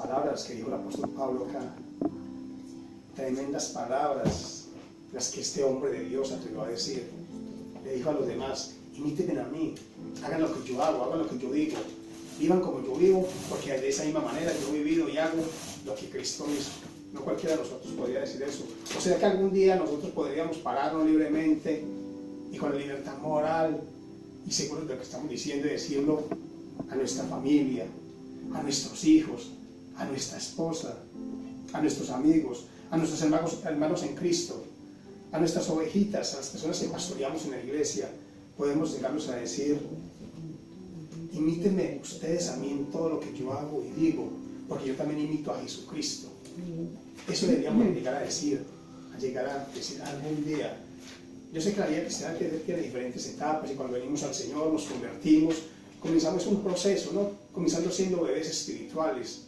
palabras que dijo el apóstol Pablo acá. Tremendas palabras las que este hombre de Dios atrevió a decir. Le dijo a los demás: imítenme a mí, hagan lo que yo hago, hagan lo que yo digo, vivan como yo vivo, porque de esa misma manera yo he vivido y hago lo que Cristo hizo. No cualquiera de nosotros podría decir eso. O sea que algún día nosotros podríamos pararnos libremente y con la libertad moral y seguros de lo que estamos diciendo y decirlo a nuestra familia, a nuestros hijos, a nuestra esposa, a nuestros amigos, a nuestros hermanos en Cristo, a nuestras ovejitas, a las personas que pastoreamos en la iglesia. Podemos llegarnos a decir: imítenme ustedes a mí en todo lo que yo hago y digo, porque yo también imito a Jesucristo. Eso deberíamos llegar a decir algún día. Yo sé que la vida cristiana tiene diferentes etapas, y cuando venimos al Señor nos convertimos, comenzamos un proceso, ¿no? Comenzando siendo bebés espirituales,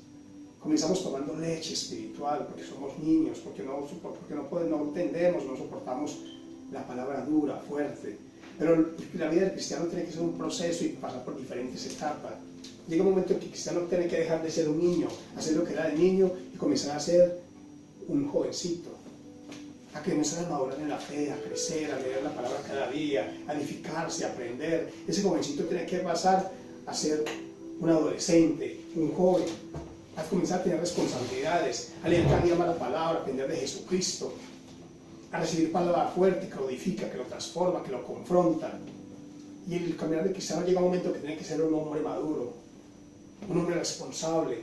comenzamos tomando leche espiritual porque somos niños, porque no entendemos, no soportamos la palabra dura, fuerte. Pero la vida del cristiano tiene que ser un proceso y pasar por diferentes etapas. Llega un momento en que el cristiano tiene que dejar de ser un niño, hacer lo que era de niño y comenzar a ser un jovencito, a comenzar a madurar en la fe, a crecer, a leer la palabra cada día, a edificarse, a aprender. Ese jovencito tiene que pasar a ser un adolescente, un joven, a comenzar a tener responsabilidades, a leer cada día más la palabra, a aprender de Jesucristo, a recibir palabra fuerte que lo edifica, que lo transforma, que lo confronta. Y el caminar de cristiano llega un momento que tiene que ser un hombre maduro, un hombre responsable,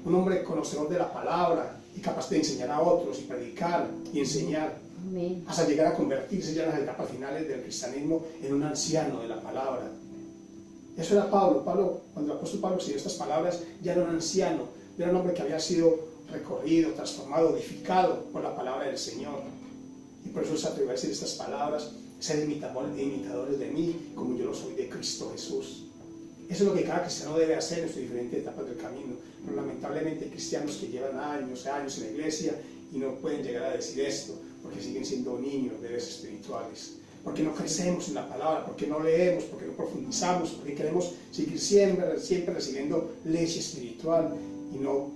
un hombre conocedor de la palabra y capaz de enseñar a otros y predicar y enseñar, hasta llegar a convertirse ya en las etapas finales del cristianismo en un anciano de la palabra. Eso era Pablo. Cuando el apóstol Pablo escribió estas palabras, ya era un anciano, ya era un hombre que había sido recorrido, transformado, edificado por la palabra del Señor. Y por eso se atrevió a decir estas palabras: sed imitadores de mí, como yo lo soy de Cristo Jesús. Eso es lo que cada cristiano debe hacer en sus diferentes etapas del camino. Pero lamentablemente hay cristianos que llevan años en la iglesia y no pueden llegar a decir esto, porque siguen siendo niños, bebés espirituales. Porque no crecemos en la palabra, porque no leemos, porque no profundizamos, porque queremos seguir siempre recibiendo leche espiritual y no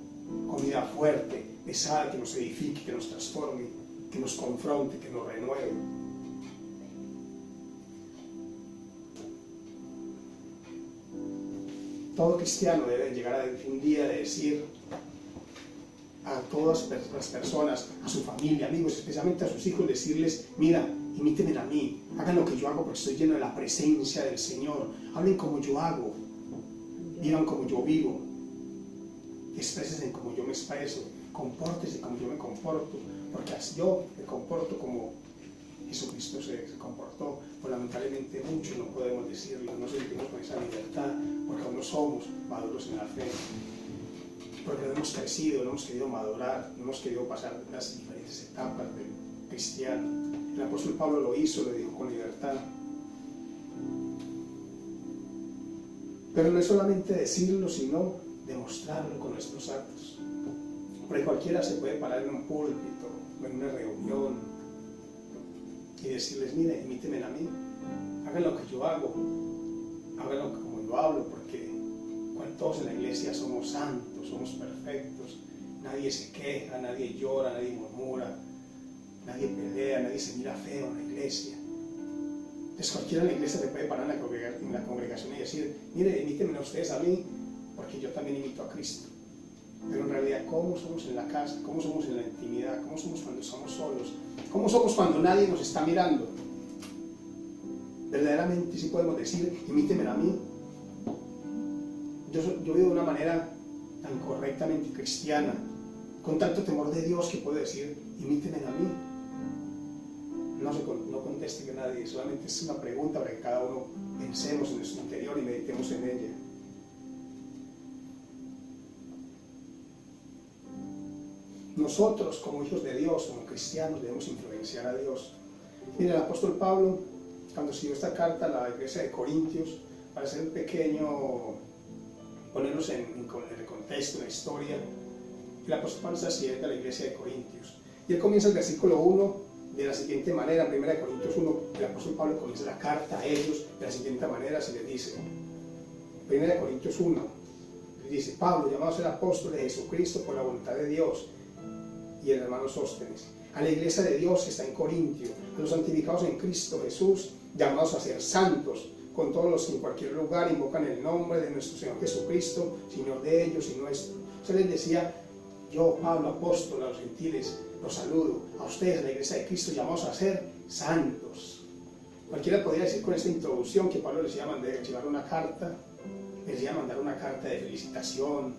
comida fuerte, pesada, que nos edifique, que nos transforme, que nos confronte, que nos renueve. Todo cristiano debe llegar a un día de decir a todas las personas, a su familia, amigos, especialmente a sus hijos, decirles: mira, imítenme a mí, hagan lo que yo hago porque estoy lleno de la presencia del Señor, hablen como yo hago, vivan como yo vivo, exprésense como yo me expreso, compórtense como yo me comporto, porque yo me comporto como Jesucristo se comportó. Pues lamentablemente muchos no podemos decirlo, no sentimos con esa libertad, porque aún no somos maduros en la fe, porque no hemos crecido, no hemos querido madurar, no hemos querido pasar las diferentes etapas del cristiano. El apóstol Pablo lo hizo, lo dijo con libertad. Pero no es solamente decirlo, sino demostrarlo con nuestros actos. Porque cualquiera se puede parar en un púlpito o en una reunión y decirles: mire, imítenme a mí, hagan lo que yo hago, háganlo como yo hablo, porque todos en la iglesia somos santos, somos perfectos, nadie se queja, nadie llora, nadie murmura, nadie pelea, nadie se mira feo en la iglesia. Entonces cualquiera en la iglesia se puede parar en la congregación y decir: mire, imítenme ustedes a mí, porque yo también imito a Cristo. Pero en realidad, ¿cómo somos en la casa? ¿Cómo somos en la intimidad? ¿Cómo somos cuando estamos solos? ¿Cómo somos cuando nadie nos está mirando? Verdaderamente sí podemos decir: imítenme a mí. Yo vivo de una manera tan correctamente cristiana, con tanto temor de Dios, que puedo decir: imítenme a mí. No conteste que nadie, solamente es una pregunta para que cada uno pensemos en nuestro interior y meditemos en ella. Nosotros, como hijos de Dios, como cristianos, debemos influenciar a Dios. Mira, el apóstol Pablo, cuando escribió esta carta a la iglesia de Corintios, para hacer un pequeño, ponernos en el contexto, en la historia, el apóstol Pablo está escribiendo a la iglesia de Corintios. Y él comienza el versículo 1 de la siguiente manera. En 1 Corintios 1, el apóstol Pablo comienza la carta a ellos de la siguiente manera: se les dice, 1 Corintios 1, Dice, Pablo, llamado a ser apóstol de Jesucristo por la voluntad de Dios, y el hermano Sóstenes, a la iglesia de Dios que está en Corintio, a los santificados en Cristo Jesús, llamados a ser santos, con todos los que en cualquier lugar invocan el nombre de nuestro Señor Jesucristo, Señor de ellos y nuestro. Se les decía, yo, Pablo, apóstol a los gentiles, los saludo, a ustedes, a la iglesia de Cristo, llamados a ser santos. Cualquiera podría decir con esta introducción que Pablo les iba a mandar una carta, les iba a mandar una carta de felicitación,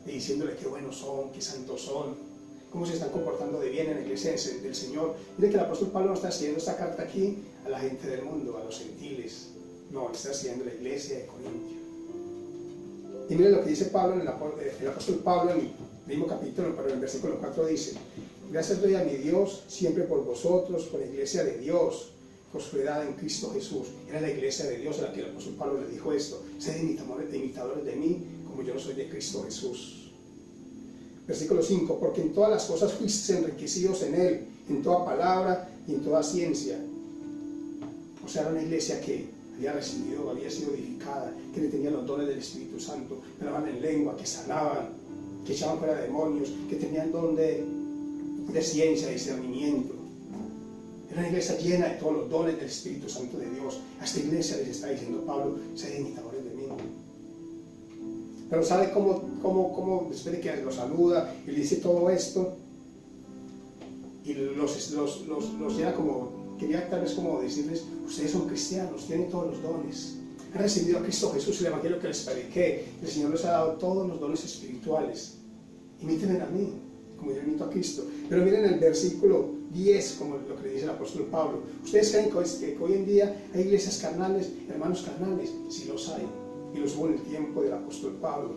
diciéndole qué buenos son, qué santos son, cómo se están comportando de bien en la iglesia del Señor. Mire que el apóstol Pablo no está escribiendo esta carta aquí a la gente del mundo, a los gentiles. No, le está escribiendo a la iglesia de Corintio. Y mire lo que dice Pablo, el apóstol Pablo en el mismo capítulo, pero en el versículo 4 dice, gracias doy a mi Dios siempre por vosotros, por la iglesia de Dios, que os fue dada en Cristo Jesús. Era la iglesia de Dios a la que el apóstol Pablo le dijo esto, sed imitadores de mí, como yo lo soy de Cristo Jesús. Versículo 5, porque en todas las cosas fuisteis enriquecidos en Él, en toda palabra y en toda ciencia. O sea, era una iglesia que había sido edificada, que le tenía los dones del Espíritu Santo, que hablaban en lengua, que sanaban, que echaban fuera demonios, que tenían don de ciencia, de discernimiento. Era una iglesia llena de todos los dones del Espíritu Santo de Dios. A esta iglesia les está diciendo Pablo, sed imitadores de mí. Pero ¿sabe cómo después de que los saluda y le dice todo esto? Y los llena como, quería tal vez como decirles, ustedes son cristianos, tienen todos los dones. Han recibido a Cristo Jesús, el Evangelio que les prediqué. El Señor les ha dado todos los dones espirituales. Imítenme a mí, como yo imito a Cristo. Pero miren el versículo 10, como lo que le dice el apóstol Pablo. ¿Ustedes creen que hoy en día hay iglesias carnales, hermanos carnales? Sí los hay. Y los hubo en el tiempo del apóstol Pablo.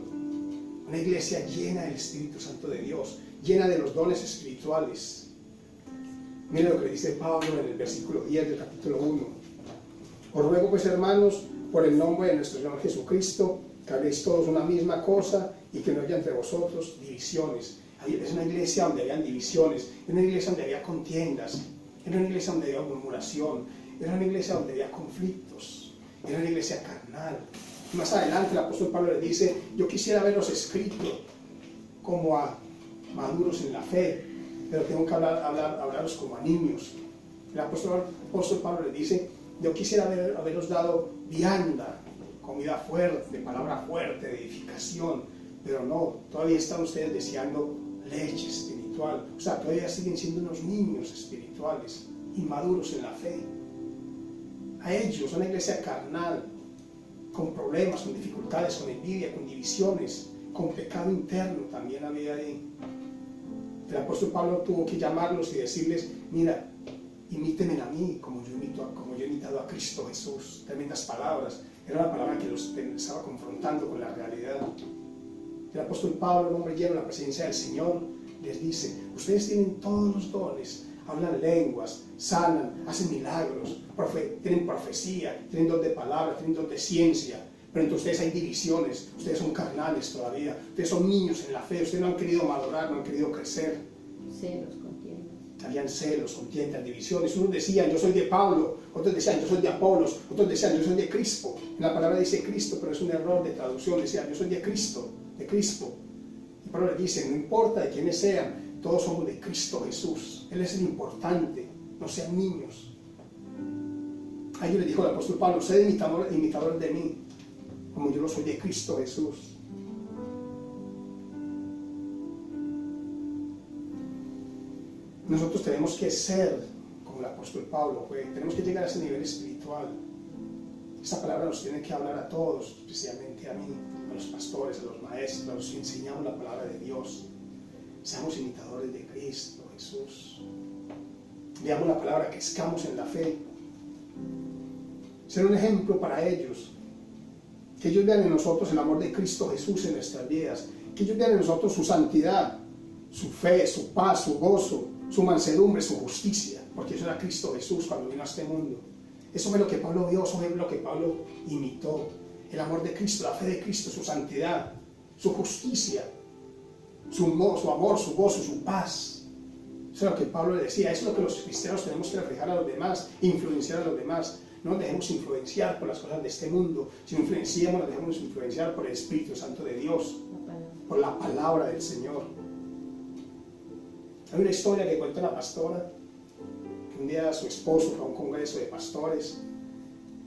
Una iglesia llena del Espíritu Santo de Dios, llena de los dones espirituales. Miren lo que dice Pablo en el versículo 10 del capítulo 1. Os ruego pues, hermanos, por el nombre de nuestro Señor Jesucristo, que habléis todos una misma cosa y que no haya entre vosotros divisiones. Es una iglesia donde habían divisiones, es una iglesia donde había contiendas, era una iglesia donde había murmuración, era una iglesia donde había conflictos, era una iglesia carnal. Y más adelante el apóstol Pablo le dice, yo quisiera haberos escrito como a maduros en la fe, pero tengo que hablaros como a niños. El apóstol Pablo le dice, yo quisiera haberos dado vianda, comida fuerte, palabra fuerte, de edificación, pero no, todavía están ustedes deseando leche espiritual. O sea, todavía siguen siendo unos niños espirituales, inmaduros en la fe. A ellos, una iglesia carnal, con problemas, con dificultades, con envidia, con divisiones, con pecado interno también había ahí. El apóstol Pablo tuvo que llamarlos y decirles, mira, imítenme a mí como yo he imitado a Cristo Jesús. Tremendas palabras. Era una palabra que los estaba confrontando con la realidad. El apóstol Pablo, un hombre lleno de la presencia del Señor, les dice, ustedes tienen todos los dones, hablan lenguas, sanan, hacen milagros, tienen profecía, tienen don de palabra, tienen don de ciencia, pero entre ustedes hay divisiones, ustedes son carnales todavía, ustedes son niños en la fe, ustedes no han querido madurar, no han querido crecer. Celos, contiendas. Habían celos, contiendas, divisiones. Unos decían, yo soy de Pablo, otros decían, yo soy de Apolos, otros decían, yo soy de Crispo. En la palabra dice Cristo, pero es un error de traducción, decían, yo soy de Cristo, de Crispo. Y Pablo le dice, no importa de quiénes sean, todos somos de Cristo Jesús. Él es el importante, no sean niños. A ellos le dijo el apóstol Pablo, sed imitadores de mí, como yo lo soy de Cristo Jesús. Nosotros tenemos que ser como el apóstol Pablo fue, tenemos que llegar a ese nivel espiritual. Esta palabra nos tiene que hablar a todos, especialmente a mí, a los pastores, a los maestros, a los que enseñamos la palabra de Dios. Seamos imitadores de Cristo Jesús. Leamos la palabra, crezcamos en la fe. Ser un ejemplo para ellos. Que ellos vean en nosotros el amor de Cristo Jesús en nuestras vidas. Que ellos vean en nosotros su santidad, su fe, su paz, su gozo, su mansedumbre, su justicia. Porque eso era Cristo Jesús cuando vino a este mundo. Eso fue lo que Pablo vio, eso fue lo que Pablo imitó. El amor de Cristo, la fe de Cristo, su santidad, su justicia, su amor, su gozo, su paz. Eso es lo que Pablo le decía. Eso es lo que los cristianos tenemos que reflejar a los demás, influenciar a los demás. No nos dejemos influenciar por las cosas de este mundo, sino nos dejemos influenciar por el Espíritu Santo de Dios, por la palabra del Señor. Hay una historia que cuenta una pastora, que un día su esposo fue a un congreso de pastores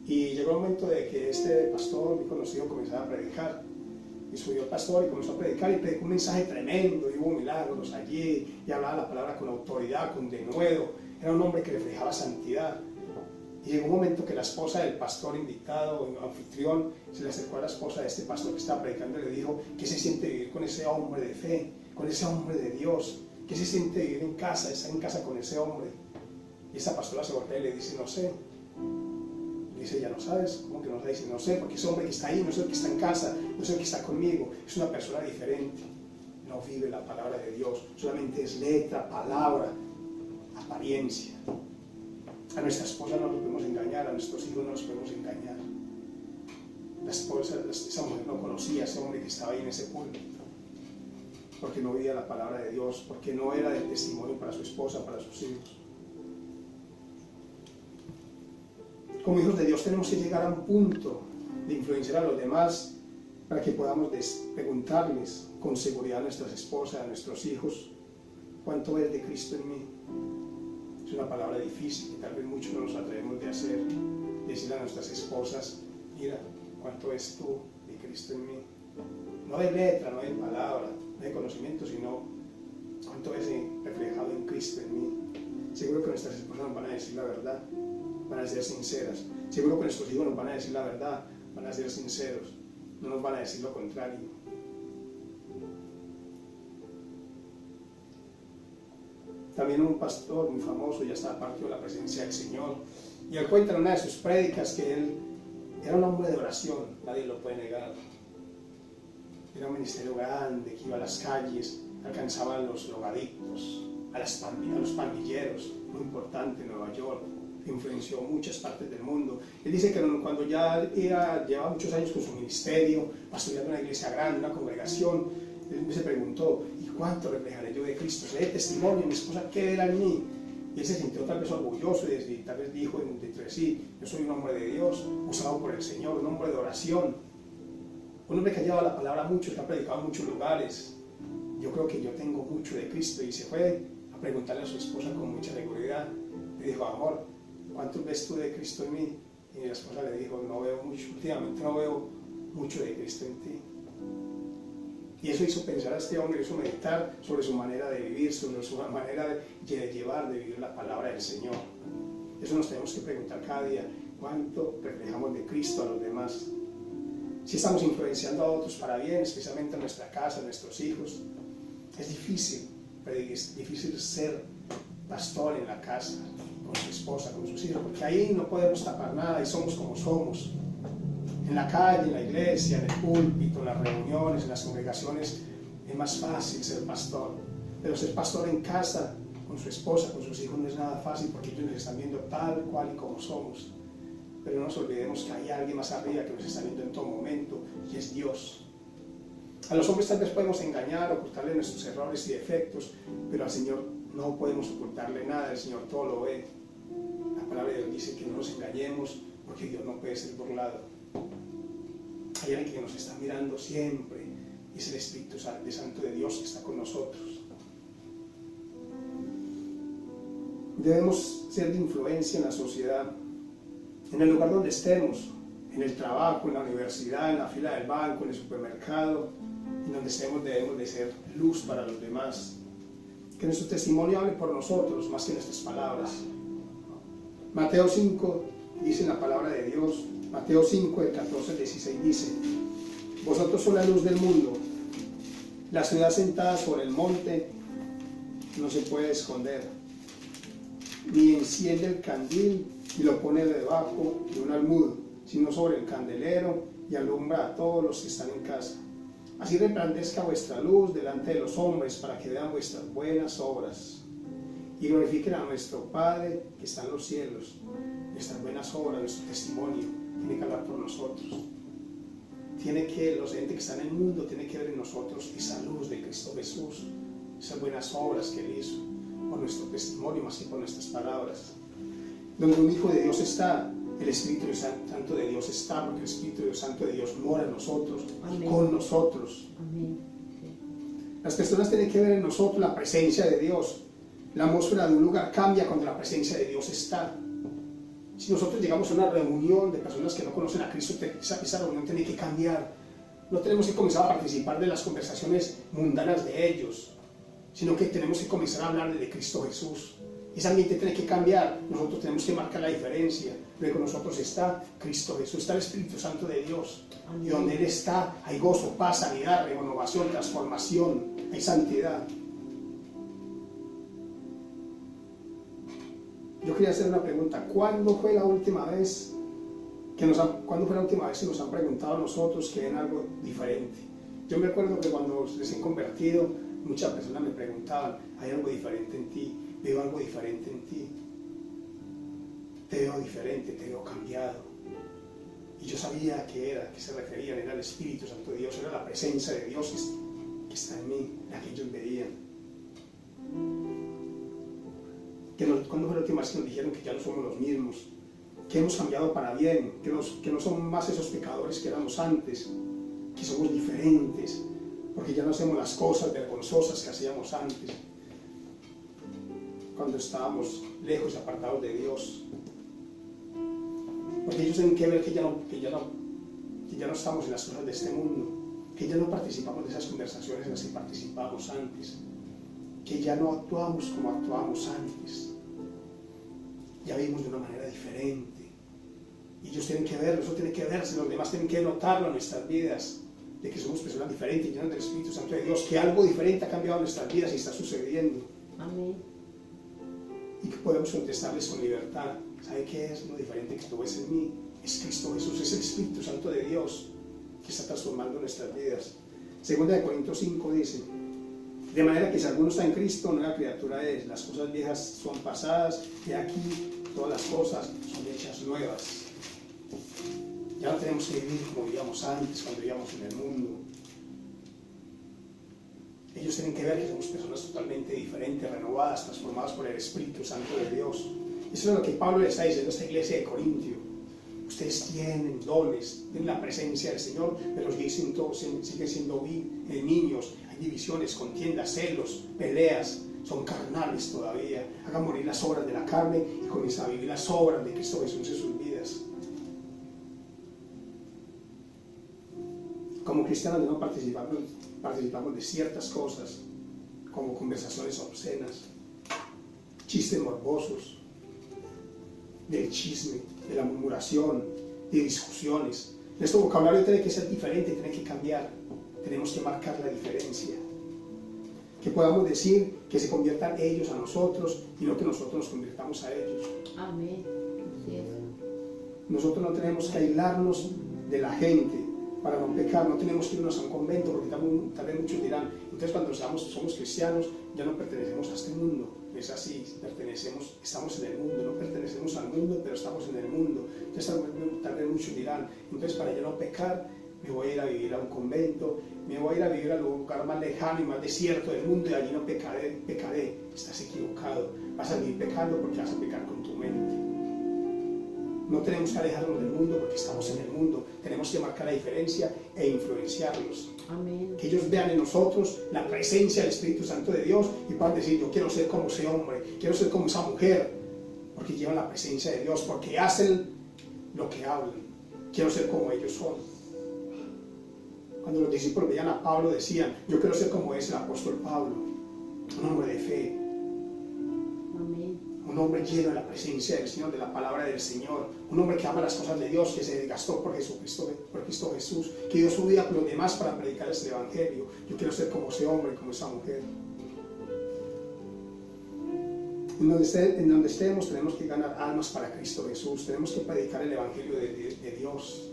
y llegó el momento de que este pastor, muy conocido, comenzara a predicar. Y subió el pastor y comenzó a predicar y predicó un mensaje tremendo y hubo milagros allí y hablaba la palabra con autoridad, con denuedo. Era un hombre que reflejaba santidad. Y llegó un momento que la esposa del pastor invitado, anfitrión, se le acercó a la esposa de este pastor que estaba predicando y le dijo: ¿qué se siente vivir con ese hombre de fe, con ese hombre de Dios? ¿Qué se siente vivir en casa, estar en casa con ese hombre? Y esa pastora se voltea y le dice: no sé. Dice: ya no sabes. ¿Cómo que no sabes? Dice: no sé, porque ese hombre que está ahí no es el que está en casa, no es el que está conmigo, es una persona diferente. No vive la palabra de Dios, solamente es letra, palabra, apariencia. A nuestra esposa no nos podemos engañar, a nuestros hijos no nos podemos engañar. La esposa, esa mujer no conocía a ese hombre que estaba ahí en ese púlpito, porque no vivía la palabra de Dios, porque no era de testimonio para su esposa, para sus hijos. Como hijos de Dios tenemos que llegar a un punto de influenciar a los demás para que podamos preguntarles con seguridad a nuestras esposas, a nuestros hijos: ¿cuánto ves de Cristo en mí? Es una palabra difícil que tal vez muchos no nos atrevemos de hacer, decirle a nuestras esposas: mira, ¿cuánto ves tú de Cristo en mí? No de letra, no de palabra, no de conocimiento, sino ¿cuánto ves reflejado en Cristo en mí? Seguro que nuestras esposas nos van a decir la verdad, van a ser sinceras. Seguro que nuestros hijos nos van a decir la verdad, van a ser sinceros, no nos van a decir lo contrario. También un pastor muy famoso ya estaba partido de la presencia del Señor, y él cuenta en una de sus prédicas que él era un hombre de oración, nadie lo puede negar. Era un ministerio grande que iba a las calles, alcanzaba a los drogadictos, a los pandilleros, muy importante en Nueva York, influenció muchas partes del mundo. Él dice que cuando ya llevaba muchos años con su ministerio, pastoreando una iglesia grande, una congregación, él se preguntó: ¿y cuánto reflejaré yo de Cristo? ¿Seré testimonio? ¿Mi esposa qué verá en mí? Y él se sintió tal vez orgulloso y tal vez dijo dentro de sí: yo soy un hombre de Dios, usado por el Señor, un hombre de oración, un hombre que ha llevado la palabra mucho, que ha predicado en muchos lugares. Yo creo que yo tengo mucho de Cristo. Y se fue a preguntarle a su esposa con mucha seguridad. Le dijo: amor, ¿cuánto ves tú de Cristo en mí? Y la esposa le dijo: no veo mucho, últimamente no veo mucho de Cristo en ti. Y eso hizo pensar a este hombre, hizo meditar sobre su manera de vivir, sobre su manera de llevar, de vivir la palabra del Señor. Eso nos tenemos que preguntar cada día: ¿cuánto reflejamos de Cristo a los demás? Si estamos influenciando a otros para bien, especialmente en nuestra casa, en nuestros hijos. Es difícil ser pastor en la casa, con su esposa, con sus hijos, porque ahí no podemos tapar nada y somos como somos. En la calle, en la iglesia, en el púlpito, en las reuniones, en las congregaciones, es más fácil ser pastor. Pero ser pastor en casa, con su esposa, con sus hijos, no es nada fácil, porque ellos nos están viendo tal cual y como somos. Pero no nos olvidemos que hay alguien más arriba que nos está viendo en todo momento, y es Dios. A los hombres tal vez podemos engañar, ocultarle nuestros errores y defectos, pero al Señor no podemos ocultarle nada, el Señor todo lo ve. La palabra de Dios dice que no nos engañemos, porque Dios no puede ser burlado. Hay alguien que nos está mirando siempre, y es el Espíritu Santo de Dios que está con nosotros. Debemos ser de influencia en la sociedad, en el lugar donde estemos, en el trabajo, en la universidad, en la fila del banco, en el supermercado, en donde estemos debemos de ser luz para los demás. Que nuestro testimonio hable por nosotros más que nuestras palabras. Mateo 5 dice en la palabra de Dios, Mateo 5, del 14 al 16 dice: vosotros sois la luz del mundo. La ciudad sentada sobre el monte no se puede esconder, ni enciende el candil y lo pone debajo de un almud, sino sobre el candelero, y alumbra a todos los que están en casa. Así resplandezca vuestra luz delante de los hombres, para que vean vuestras buenas obras y glorifiquen a nuestro Padre que está en los cielos. Nuestras buenas obras, nuestro testimonio tiene que hablar por nosotros. Los entes que están en el mundo tienen que ver en nosotros esa luz de Cristo Jesús, esas buenas obras que Él hizo, por nuestro testimonio más que por nuestras palabras. Donde un hijo de Dios está, el Espíritu Santo de Dios está, porque el Espíritu Santo de Dios mora en nosotros, Amén. con nosotros. Amén. Sí. Las personas tienen que ver en nosotros la presencia de Dios. La atmósfera de un lugar cambia cuando la presencia de Dios está. Si nosotros llegamos a una reunión de personas que no conocen a Cristo, esa reunión tiene que cambiar. No tenemos que comenzar a participar de las conversaciones mundanas de ellos, sino que tenemos que comenzar a hablar de Cristo Jesús. Ese ambiente tiene que cambiar. Nosotros tenemos que marcar la diferencia. Luego con nosotros está Cristo Jesús, está el Espíritu Santo de Dios. Amén. Y donde Él está, hay gozo, paz, sanidad, renovación, transformación, hay santidad. Yo quería hacer una pregunta. ¿Cuándo fue la última vez que nos han preguntado a nosotros que ven algo diferente? Yo me acuerdo que cuando recién convertido, muchas personas me preguntaban, ¿hay algo diferente en ti? Veo algo diferente en ti. Te veo diferente, te veo cambiado. Y yo sabía que se referían, era el Espíritu Santo de Dios, era la presencia de Dios que está en mí, la que ellos veían. ¿Cuándo fue la última vez que nos dijeron que ya no somos los mismos? Que hemos cambiado para bien, que no somos más esos pecadores que éramos antes, que somos diferentes, porque ya no hacemos las cosas vergonzosas que hacíamos antes, cuando estábamos lejos y apartados de Dios. Porque ellos tienen que ver que ya no estamos en las cosas de este mundo, que ya no participamos de esas conversaciones en las que participábamos antes, que ya no actuamos como actuábamos antes. Ya vivimos de una manera diferente. Y ellos tienen que verlo, eso tiene que verse, los demás tienen que notarlo en nuestras vidas, de que somos personas diferentes, llenas del Espíritu Santo de Dios, que algo diferente ha cambiado en nuestras vidas y está sucediendo. Amén. Y que podemos contestarles con libertad. ¿Sabe qué es lo diferente que tú ves en mí? Es Cristo Jesús, es el Espíritu Santo de Dios que está transformando nuestras vidas. Segunda de Corintios 5 dice: de manera que si alguno está en Cristo, nueva criatura es. Las cosas viejas son pasadas y aquí todas las cosas son hechas nuevas. Ya no tenemos que vivir como vivíamos antes, cuando vivíamos en el mundo. Ellos tienen que ver que somos personas totalmente diferentes, renovadas, transformadas por el Espíritu Santo de Dios. Eso es lo que Pablo le está diciendo a esta iglesia de Corintio. Ustedes tienen dones, tienen la presencia del Señor, pero siguen siendo niños. Hay divisiones, contiendas, celos, peleas, son carnales todavía. Hagan morir las obras de la carne y comiencen a vivir las obras de Cristo Jesús en sus vidas. Como cristianos no participamos de ciertas cosas, como conversaciones obscenas, chistes morbosos, del chisme, de la murmuración, de discusiones. Nuestro vocabulario tiene que ser diferente, tiene que cambiar. Tenemos que marcar la diferencia. Que podamos decir que se conviertan ellos a nosotros y no que nosotros nos convirtamos a ellos. Amén. Así es. Nosotros no tenemos que aislarnos de la gente para no pecar, no tenemos que irnos a un convento, porque tal vez muchos dirán, entonces cuando somos cristianos ya no pertenecemos a este mundo. Es así, estamos en el mundo, no pertenecemos al mundo, pero estamos en el mundo. Entonces tal vez muchos dirán, entonces para yo no pecar, me voy a ir a vivir a un convento, me voy a ir a vivir al lugar más lejano y más desierto del mundo y allí no pecaré. Estás equivocado, vas a vivir pecando porque vas a pecar con tu mente. No tenemos que alejarnos del mundo porque estamos en el mundo, tenemos que marcar la diferencia e influenciarlos. Amén. Que ellos vean en nosotros la presencia del Espíritu Santo de Dios y puedan decir, yo quiero ser como ese hombre, quiero ser como esa mujer, porque llevan la presencia de Dios, porque hacen lo que hablan. Quiero ser como ellos son. Cuando los discípulos veían a Pablo decían, yo quiero ser como es el apóstol Pablo, un hombre de fe, Amén. un hombre lleno de la presencia del Señor, de la palabra del Señor, un hombre que ama las cosas de Dios, que se desgastó por Cristo Jesús, que dio su vida por los demás para predicarles el Evangelio. Yo quiero ser como ese hombre, como esa mujer. En donde estemos tenemos que ganar almas para Cristo Jesús, tenemos que predicar el Evangelio de Dios,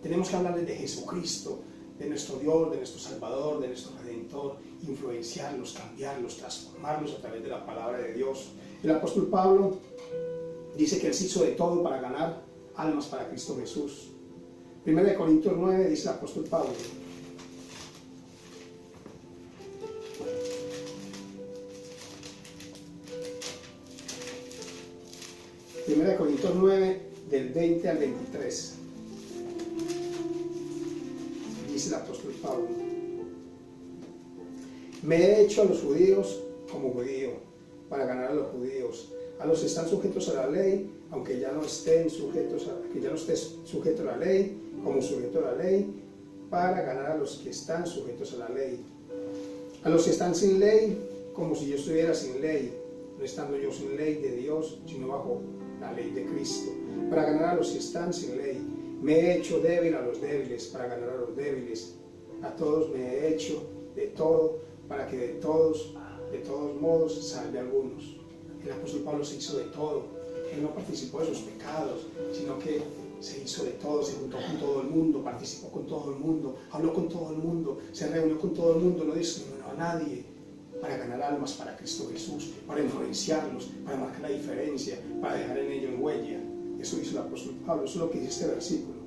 tenemos que hablarles de Jesucristo, de nuestro Dios, de nuestro Salvador, de nuestro Redentor, influenciarlos, cambiarlos, transformarlos a través de la palabra de Dios. El apóstol Pablo dice que él se hizo de todo para ganar almas para Cristo Jesús. 1 Corintios 9 dice el apóstol Pablo: Primera de Corintios 9 del 20 al 23. Dice el apóstol Pablo: me he hecho a los judíos como judío, para ganar a los judíos. A los que están sujetos a la ley, aunque ya no esté sujeto a la ley, como sujeto a la ley, para ganar a los que están sujetos a la ley. A los que están sin ley, como si yo estuviera sin ley, no estando yo sin ley de Dios, sino bajo la ley de Cristo, para ganar a los que están sin ley. Me he hecho débil a los débiles, para ganar a los débiles. A todos me he hecho de todo, para que de todos modos salve a algunos. El apóstol Pablo se hizo de todo. Él no participó de sus pecados, sino que se hizo de todo, se juntó con todo el mundo, participó con todo el mundo, habló con todo el mundo, se reunió con todo el mundo, no discriminó a nadie, para ganar almas para Cristo Jesús, para influenciarlos, para marcar la diferencia, para dejar en ellos huella. Eso hizo el apóstol Pablo, eso es lo que dice este versículo.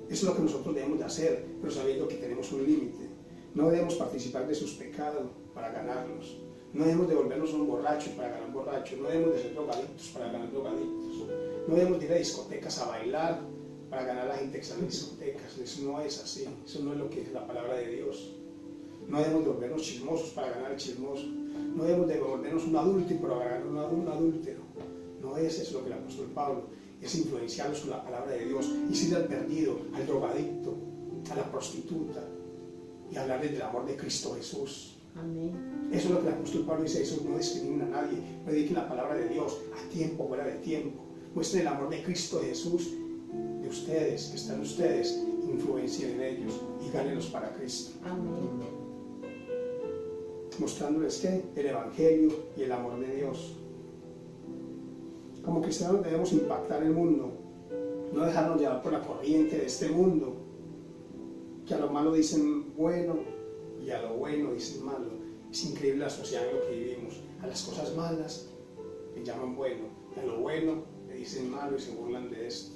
Eso es lo que nosotros debemos de hacer, pero sabiendo que tenemos un límite. No debemos participar de sus pecados para ganarlos. No debemos de volvernos un borracho para ganar borrachos. No debemos de ser drogadictos para ganar drogadictos. No debemos de ir a discotecas a bailar para ganar a la gente que está en discotecas. Eso no es así. Eso no es lo que es la palabra de Dios. No debemos de volvernos chismosos para ganar al chismoso. No debemos de volvernos un adúltero para ganar un adúltero. No es eso lo que el apóstol Pablo. Es influenciarlos con la palabra de Dios. Y ir al perdido, al drogadicto, a la prostituta, y hablarles del amor de Cristo Jesús. Amén. Eso es lo que el apóstol Pablo dice. Eso no discrimina a nadie. Prediquen la palabra de Dios a tiempo, fuera de tiempo. Muestren el amor de Cristo Jesús de ustedes, que están ustedes, influencien en ellos y gánenlos para Cristo. Amén. Mostrándoles que el Evangelio y el amor de Dios. Como cristianos debemos impactar el mundo, no dejarnos llevar por la corriente de este mundo, que a lo malo dicen bueno y a lo bueno dicen malo. Es increíble la sociedad en la que vivimos. A las cosas malas le llaman bueno, y a lo bueno le dicen malo y se burlan de esto.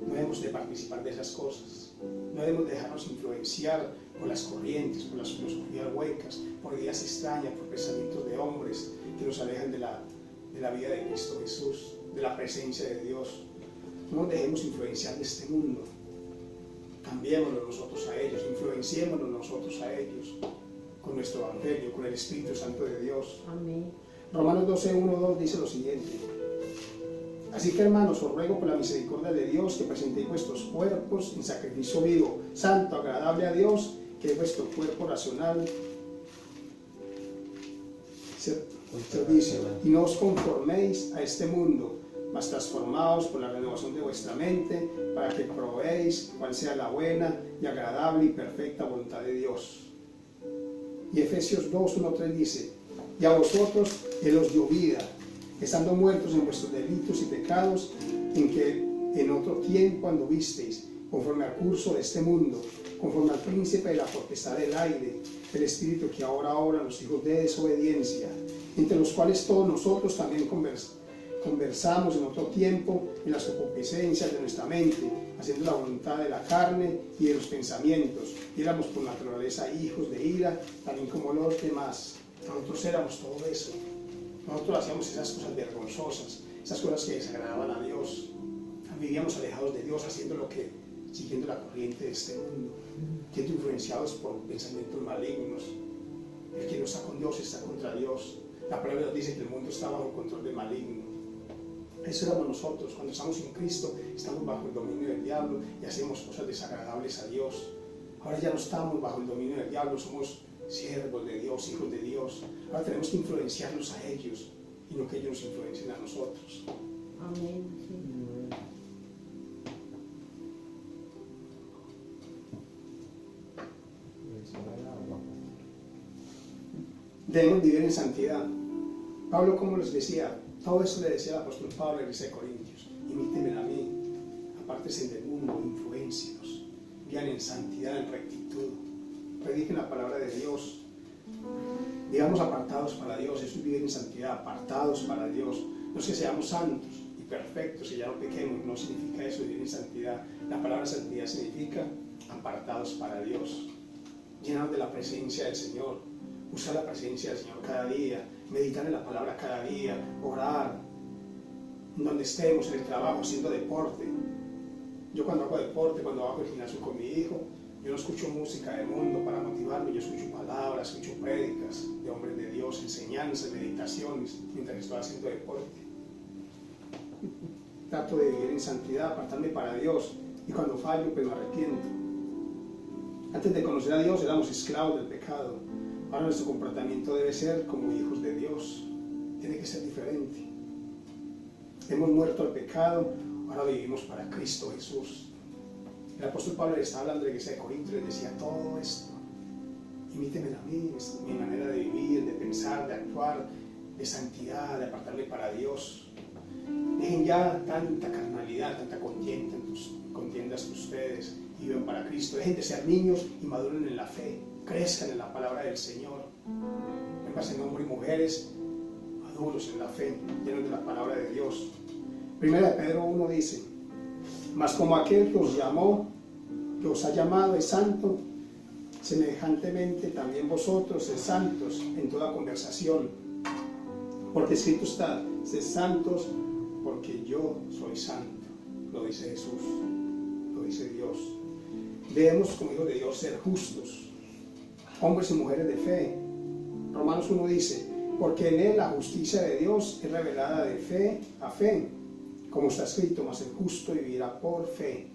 No debemos de participar de esas cosas. No debemos dejarnos influenciar por las corrientes, por las filosofías huecas, por ideas extrañas, por pensamientos de hombres que nos alejan de la vida de Cristo Jesús, de la presencia de Dios. No nos dejemos influenciar de este mundo. Cambiémonos nosotros a ellos, influenciémonos nosotros a ellos con nuestro Evangelio, con el Espíritu Santo de Dios. Amén. Romanos 12, 1, 2 dice lo siguiente: así que, hermanos, os ruego por la misericordia de Dios que presentéis vuestros cuerpos en sacrificio vivo, santo, agradable a Dios, que es vuestro cuerpo racional servicio, y no os conforméis a este mundo, mas transformaos por la renovación de vuestra mente, para que probéis cuál sea la buena y agradable y perfecta voluntad de Dios. Y Efesios 2, 1, 3 dice: y a vosotros Él os dio vida, estando muertos en vuestros delitos y pecados, en que en otro tiempo anduvisteis, conforme al curso de este mundo, conforme al príncipe de la potestad del aire, el espíritu que ahora obra los hijos de desobediencia, entre los cuales todos nosotros también conversamos en otro tiempo en las concupiscencias de nuestra mente, haciendo la voluntad de la carne y de los pensamientos, y éramos por naturaleza hijos de ira, también como los demás. Nosotros éramos todo eso. Nosotros hacíamos esas cosas vergonzosas, esas cosas que desagradaban a Dios. Vivíamos alejados de Dios, siguiendo la corriente de este mundo, siendo influenciados por pensamientos malignos. El que no está con Dios está contra Dios. La palabra nos dice que el mundo está bajo control del maligno. Eso éramos nosotros. Cuando estamos en Cristo, estamos bajo el dominio del diablo y hacemos cosas desagradables a Dios. Ahora ya no estamos bajo el dominio del diablo, somos siervos de Dios, hijos de Dios. Ahora tenemos que influenciarlos a ellos y no que ellos nos influencien a nosotros. Amén. Sí. Debemos vivir en santidad. Pablo, como les decía, todo eso le decía el apóstol Pablo en la iglesia de Corintios: imítenme a mí, apártense del mundo, influencienos, vivan en santidad, en rectitud, prediquen la palabra de Dios, vivamos apartados para Dios. Eso es vivir en santidad, apartados para Dios. No es que seamos santos y perfectos y ya no pequemos, no significa eso, vivir en santidad. La palabra santidad significa apartados para Dios, llenados de la presencia del Señor. Usar la presencia del Señor cada día, meditar en la palabra cada día, orar, donde estemos, en el trabajo, haciendo deporte. Yo cuando hago deporte, cuando hago el gimnasio con mi hijo, yo no escucho música del mundo para motivarme, yo escucho palabras, escucho prédicas de hombres de Dios, enseñanzas, meditaciones, mientras estoy haciendo deporte. Trato de vivir en santidad, apartarme para Dios, y cuando fallo, pues me arrepiento. Antes de conocer a Dios éramos esclavos del pecado. Ahora nuestro comportamiento debe ser como hijos de Dios. Tiene que ser diferente. Hemos muerto al pecado, ahora vivimos para Cristo Jesús. El apóstol Pablo le estaba hablando de la iglesia de Corinto y les decía todo esto. Imítenme a mí, es mi manera de vivir, de pensar, de actuar, de santidad, de apartarme para Dios. Dejen ya tanta carnalidad, tanta contiendas que ustedes y vivan para Cristo. Dejen de ser niños y maduren en la fe. Crezcan en la palabra del Señor. Vengan hombres y mujeres maduros en la fe, llenos de la palabra de Dios. Primera de Pedro 1 dice: mas como aquel que os llamó, que os ha llamado es santo, semejantemente también vosotros sed santos en toda conversación. Porque escrito está: sed santos porque yo soy santo. Lo dice Jesús, lo dice Dios. Debemos, como hijos de Dios, ser justos, hombres y mujeres de fe. Romanos 1 dice: porque en él la justicia de Dios es revelada de fe a fe, como está escrito: mas el justo vivirá por fe.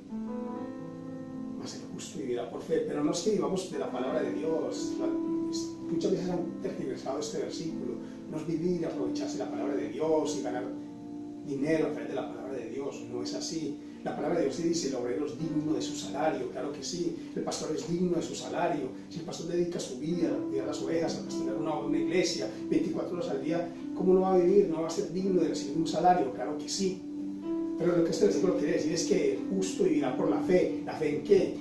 Mas el justo vivirá por fe. Pero no es que vivamos de la palabra de Dios. Muchas veces han tergiversado este versículo. No es vivir y aprovecharse la palabra de Dios y ganar dinero a través de la palabra de Dios. No es así. La palabra de Dios sí dice: el obrero es digno de su salario. Claro que sí. El pastor es digno de su salario. Si el pastor dedica su vida a cuidar las ovejas, a pastorear una iglesia 24 horas al día, ¿cómo no va a vivir? ¿No va a ser digno de recibir un salario? Claro que sí. Pero lo que este versículo quiere decir es que el justo vivirá por la fe. ¿La fe en qué?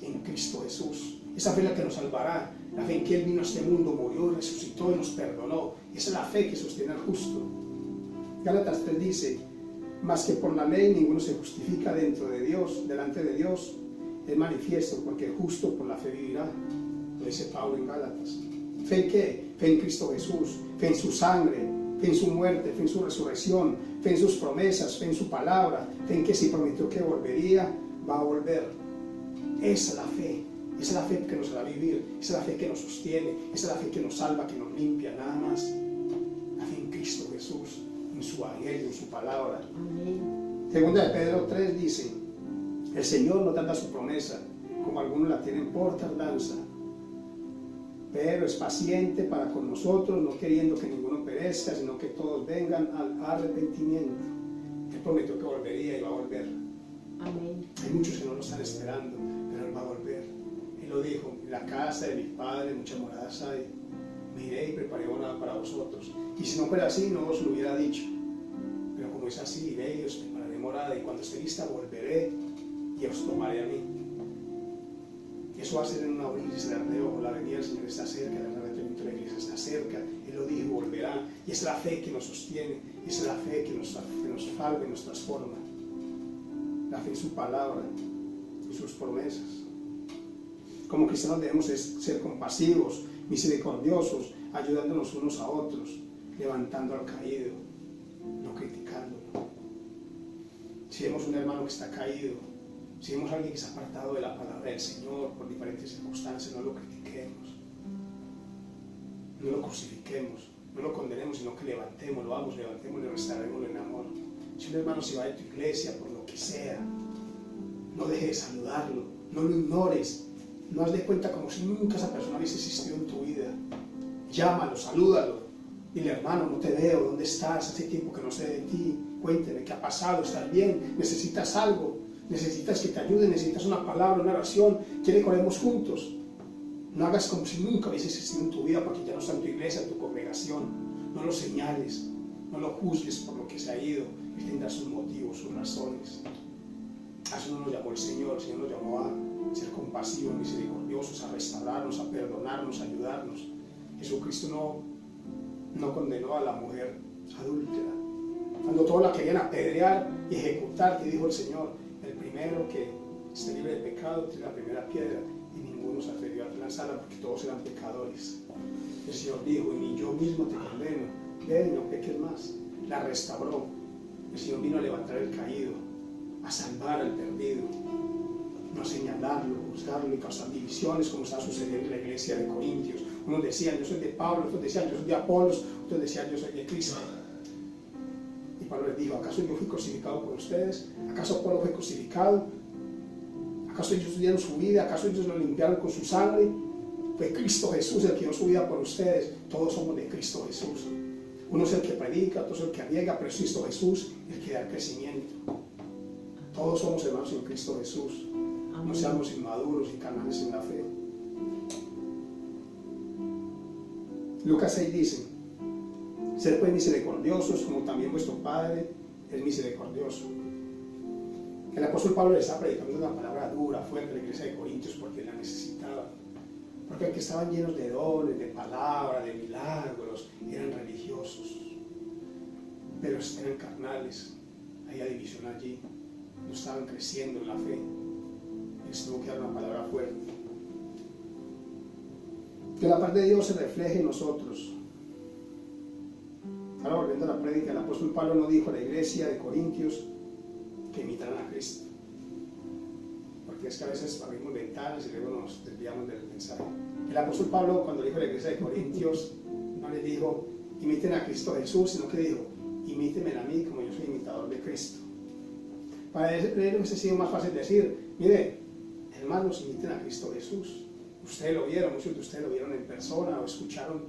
En Cristo Jesús. Esa fe es la que nos salvará. La fe en que Él vino a este mundo, murió, resucitó y nos perdonó. Esa es la fe que sostiene al justo. Gálatas 3 dice: mas que por la ley ninguno se justifica dentro de Dios, delante de Dios. Es manifiesto, porque el justo por la fe vivirá. Lo dice Pablo en Gálatas. ¿Fe en qué? Fe en Cristo Jesús, fe en su sangre, fe en su muerte, fe en su resurrección, fe en sus promesas, fe en su palabra, fe en que si prometió que volvería, va a volver. Esa es la fe. Esa es la fe que nos hará vivir, esa es la fe que nos sostiene, esa es la fe que nos salva, que nos limpia, nada más. La fe en Cristo Jesús, en su evangelio, en su palabra. Amén. Segunda de Pedro 3 dice: el Señor no tarda su promesa, como algunos la tienen por tardanza, pero es paciente para con nosotros, no queriendo que ninguno perezca, sino que todos vengan al arrepentimiento. Él prometió que volvería y va a volver. Amén. Hay muchos que no lo están esperando, pero Él va a volver. Él lo dijo: en la casa de mi Padre muchas moradas hay. Me iré y preparé morada para vosotros. Y si no fuera así, no os lo hubiera dicho. Pero como es así, iré y os prepararé morada, y cuando esté lista volveré y os tomaré a mí. Y eso va a ser en un abrir y cerrar de ojos. La venida del Señor está cerca, el arrebatamiento de la iglesia está cerca. Él lo dijo, volverá. Y esa es la fe que nos sostiene, esa es la fe que nos salva y nos transforma. La fe en su palabra, en sus promesas. Como cristianos debemos ser compasivos, misericordiosos, ayudándonos unos a otros, levantando al caído, no criticándolo. Si vemos un hermano que está caído, si vemos a alguien que se ha apartado de la palabra del Señor por diferentes circunstancias, no lo critiquemos, no lo crucifiquemos, no lo condenemos, sino que levantémoslo, levantémoslo y restaurémoslo en amor. Si un hermano se va de tu iglesia por lo que sea, no dejes de saludarlo, no lo ignores. No haz de cuenta como si nunca esa persona hubiese existido en tu vida. Llámalo, salúdalo. Dile: hermano, no te veo, ¿dónde estás? Hace tiempo que no sé de ti. Cuénteme, ¿qué ha pasado? ¿Estás bien? ¿Necesitas algo? ¿Necesitas que te ayude? ¿Necesitas una palabra, una oración? ¿Quiere que oremos juntos? No hagas como si nunca hubiese existido en tu vida, porque ya no está en tu iglesia, en tu congregación. No lo señales, no lo juzgues por lo que se ha ido. Él tendrá sus motivos, sus razones. A eso no nos llamó el Señor nos llamó a ser compasivos, misericordiosos, a restaurarnos, a perdonarnos, a ayudarnos. Jesucristo no condenó a la mujer adúltera. Cuando todos la querían apedrear y ejecutar, ¿qué dijo el Señor? El primero que esté libre de pecado, tire la primera piedra. Y ninguno se atrevió a lanzarla porque todos eran pecadores. El Señor dijo: y ni yo mismo te condeno, ve y no peques más. La restauró. El Señor vino a levantar al caído, a salvar al perdido, no a señalarlo, juzgarlo y causar divisiones como está sucediendo en la iglesia de Corintios. Unos decían, yo soy de Pablo, otros decían, yo soy de Apolos, otros decían, yo soy de Cristo. Y Pablo les dijo, ¿acaso yo fui crucificado por ustedes? ¿Acaso Apolo fue crucificado? ¿Acaso ellos dieron su vida? ¿Acaso ellos lo limpiaron con su sangre? Fue Cristo Jesús el que dio su vida por ustedes. Todos somos de Cristo Jesús. Uno es el que predica, otro es el que aniega, pero es Cristo Jesús el que da el crecimiento. Todos somos hermanos en Cristo Jesús. No seamos inmaduros y carnales en la fe. Lucas 6 dice, sed pues misericordiosos como también vuestro Padre es misericordioso. El apóstol Pablo le estaba predicando una palabra dura, fuerte a la iglesia de Corintios porque la necesitaba. Porque aunque estaban llenos de dones, de palabra, de milagros, eran religiosos, pero eran carnales. Había división allí, no estaban creciendo en la fe. Les tuvo que dar una palabra fuerte. Que la paz de Dios se refleje en nosotros. Ahora volviendo a la prédica, el apóstol Pablo no dijo a la iglesia de Corintios que imitaran a Cristo. Porque es que a veces abrimos ventanas y luego nos desviamos del mensaje. El apóstol Pablo, cuando dijo a la iglesia de Corintios, no le dijo, imiten a Cristo Jesús, sino que dijo, imítenme a mí como yo soy imitador de Cristo. Para él hubiese sido más fácil decir, mire, hermanos, imiten a Cristo Jesús. Ustedes lo vieron, muchos de ustedes lo vieron en persona o escucharon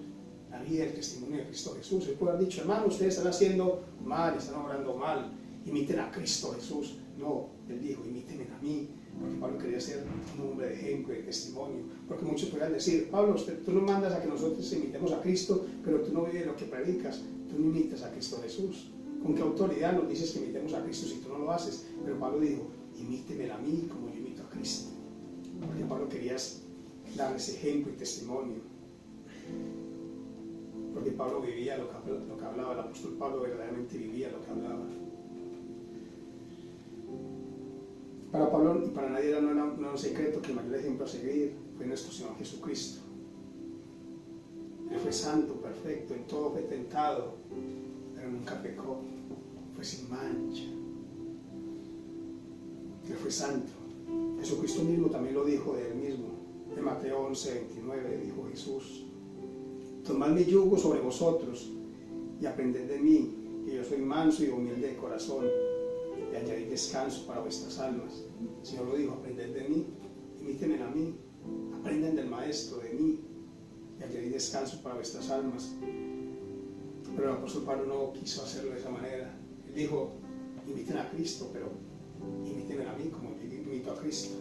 la vida, el testimonio de Cristo Jesús. Él puede haber dicho, hermanos, ustedes están haciendo mal, están obrando mal, imiten a Cristo Jesús. No, él dijo, imítenme a mí, porque Pablo quería ser un hombre de ejemplo, de testimonio. Porque muchos podrían decir, Pablo, tú nos mandas a que nosotros imitemos a Cristo, pero tú no vives lo que predicas, tú no imitas a Cristo Jesús. ¿Con qué autoridad nos dices que imitemos a Cristo si tú no lo haces? Pero Pablo dijo, imíteme a mí como yo imito a Cristo. Porque Pablo quería darles ejemplo y testimonio. Porque Pablo vivía lo que hablaba, el apóstol Pablo verdaderamente vivía lo que hablaba. Para Pablo y para nadie no era un secreto que el mayor ejemplo a seguir fue nuestro Señor Jesucristo. Él fue santo, perfecto, en todo fue tentado, pero nunca pecó, fue sin mancha. Él fue santo. Jesucristo mismo también lo dijo de él mismo. En Mateo 11:29 dijo Jesús, tomad mi yugo sobre vosotros y aprended de mí, que yo soy manso y humilde de corazón, y añadid descanso para vuestras almas. El Señor lo dijo, aprended de mí, imítenme a mí, aprendan del Maestro, de mí, y añadid descanso para vuestras almas. Pero el apóstol Pablo no quiso hacerlo de esa manera. Él dijo, imiten a Cristo, pero imítenme a mí como yo imito a Cristo.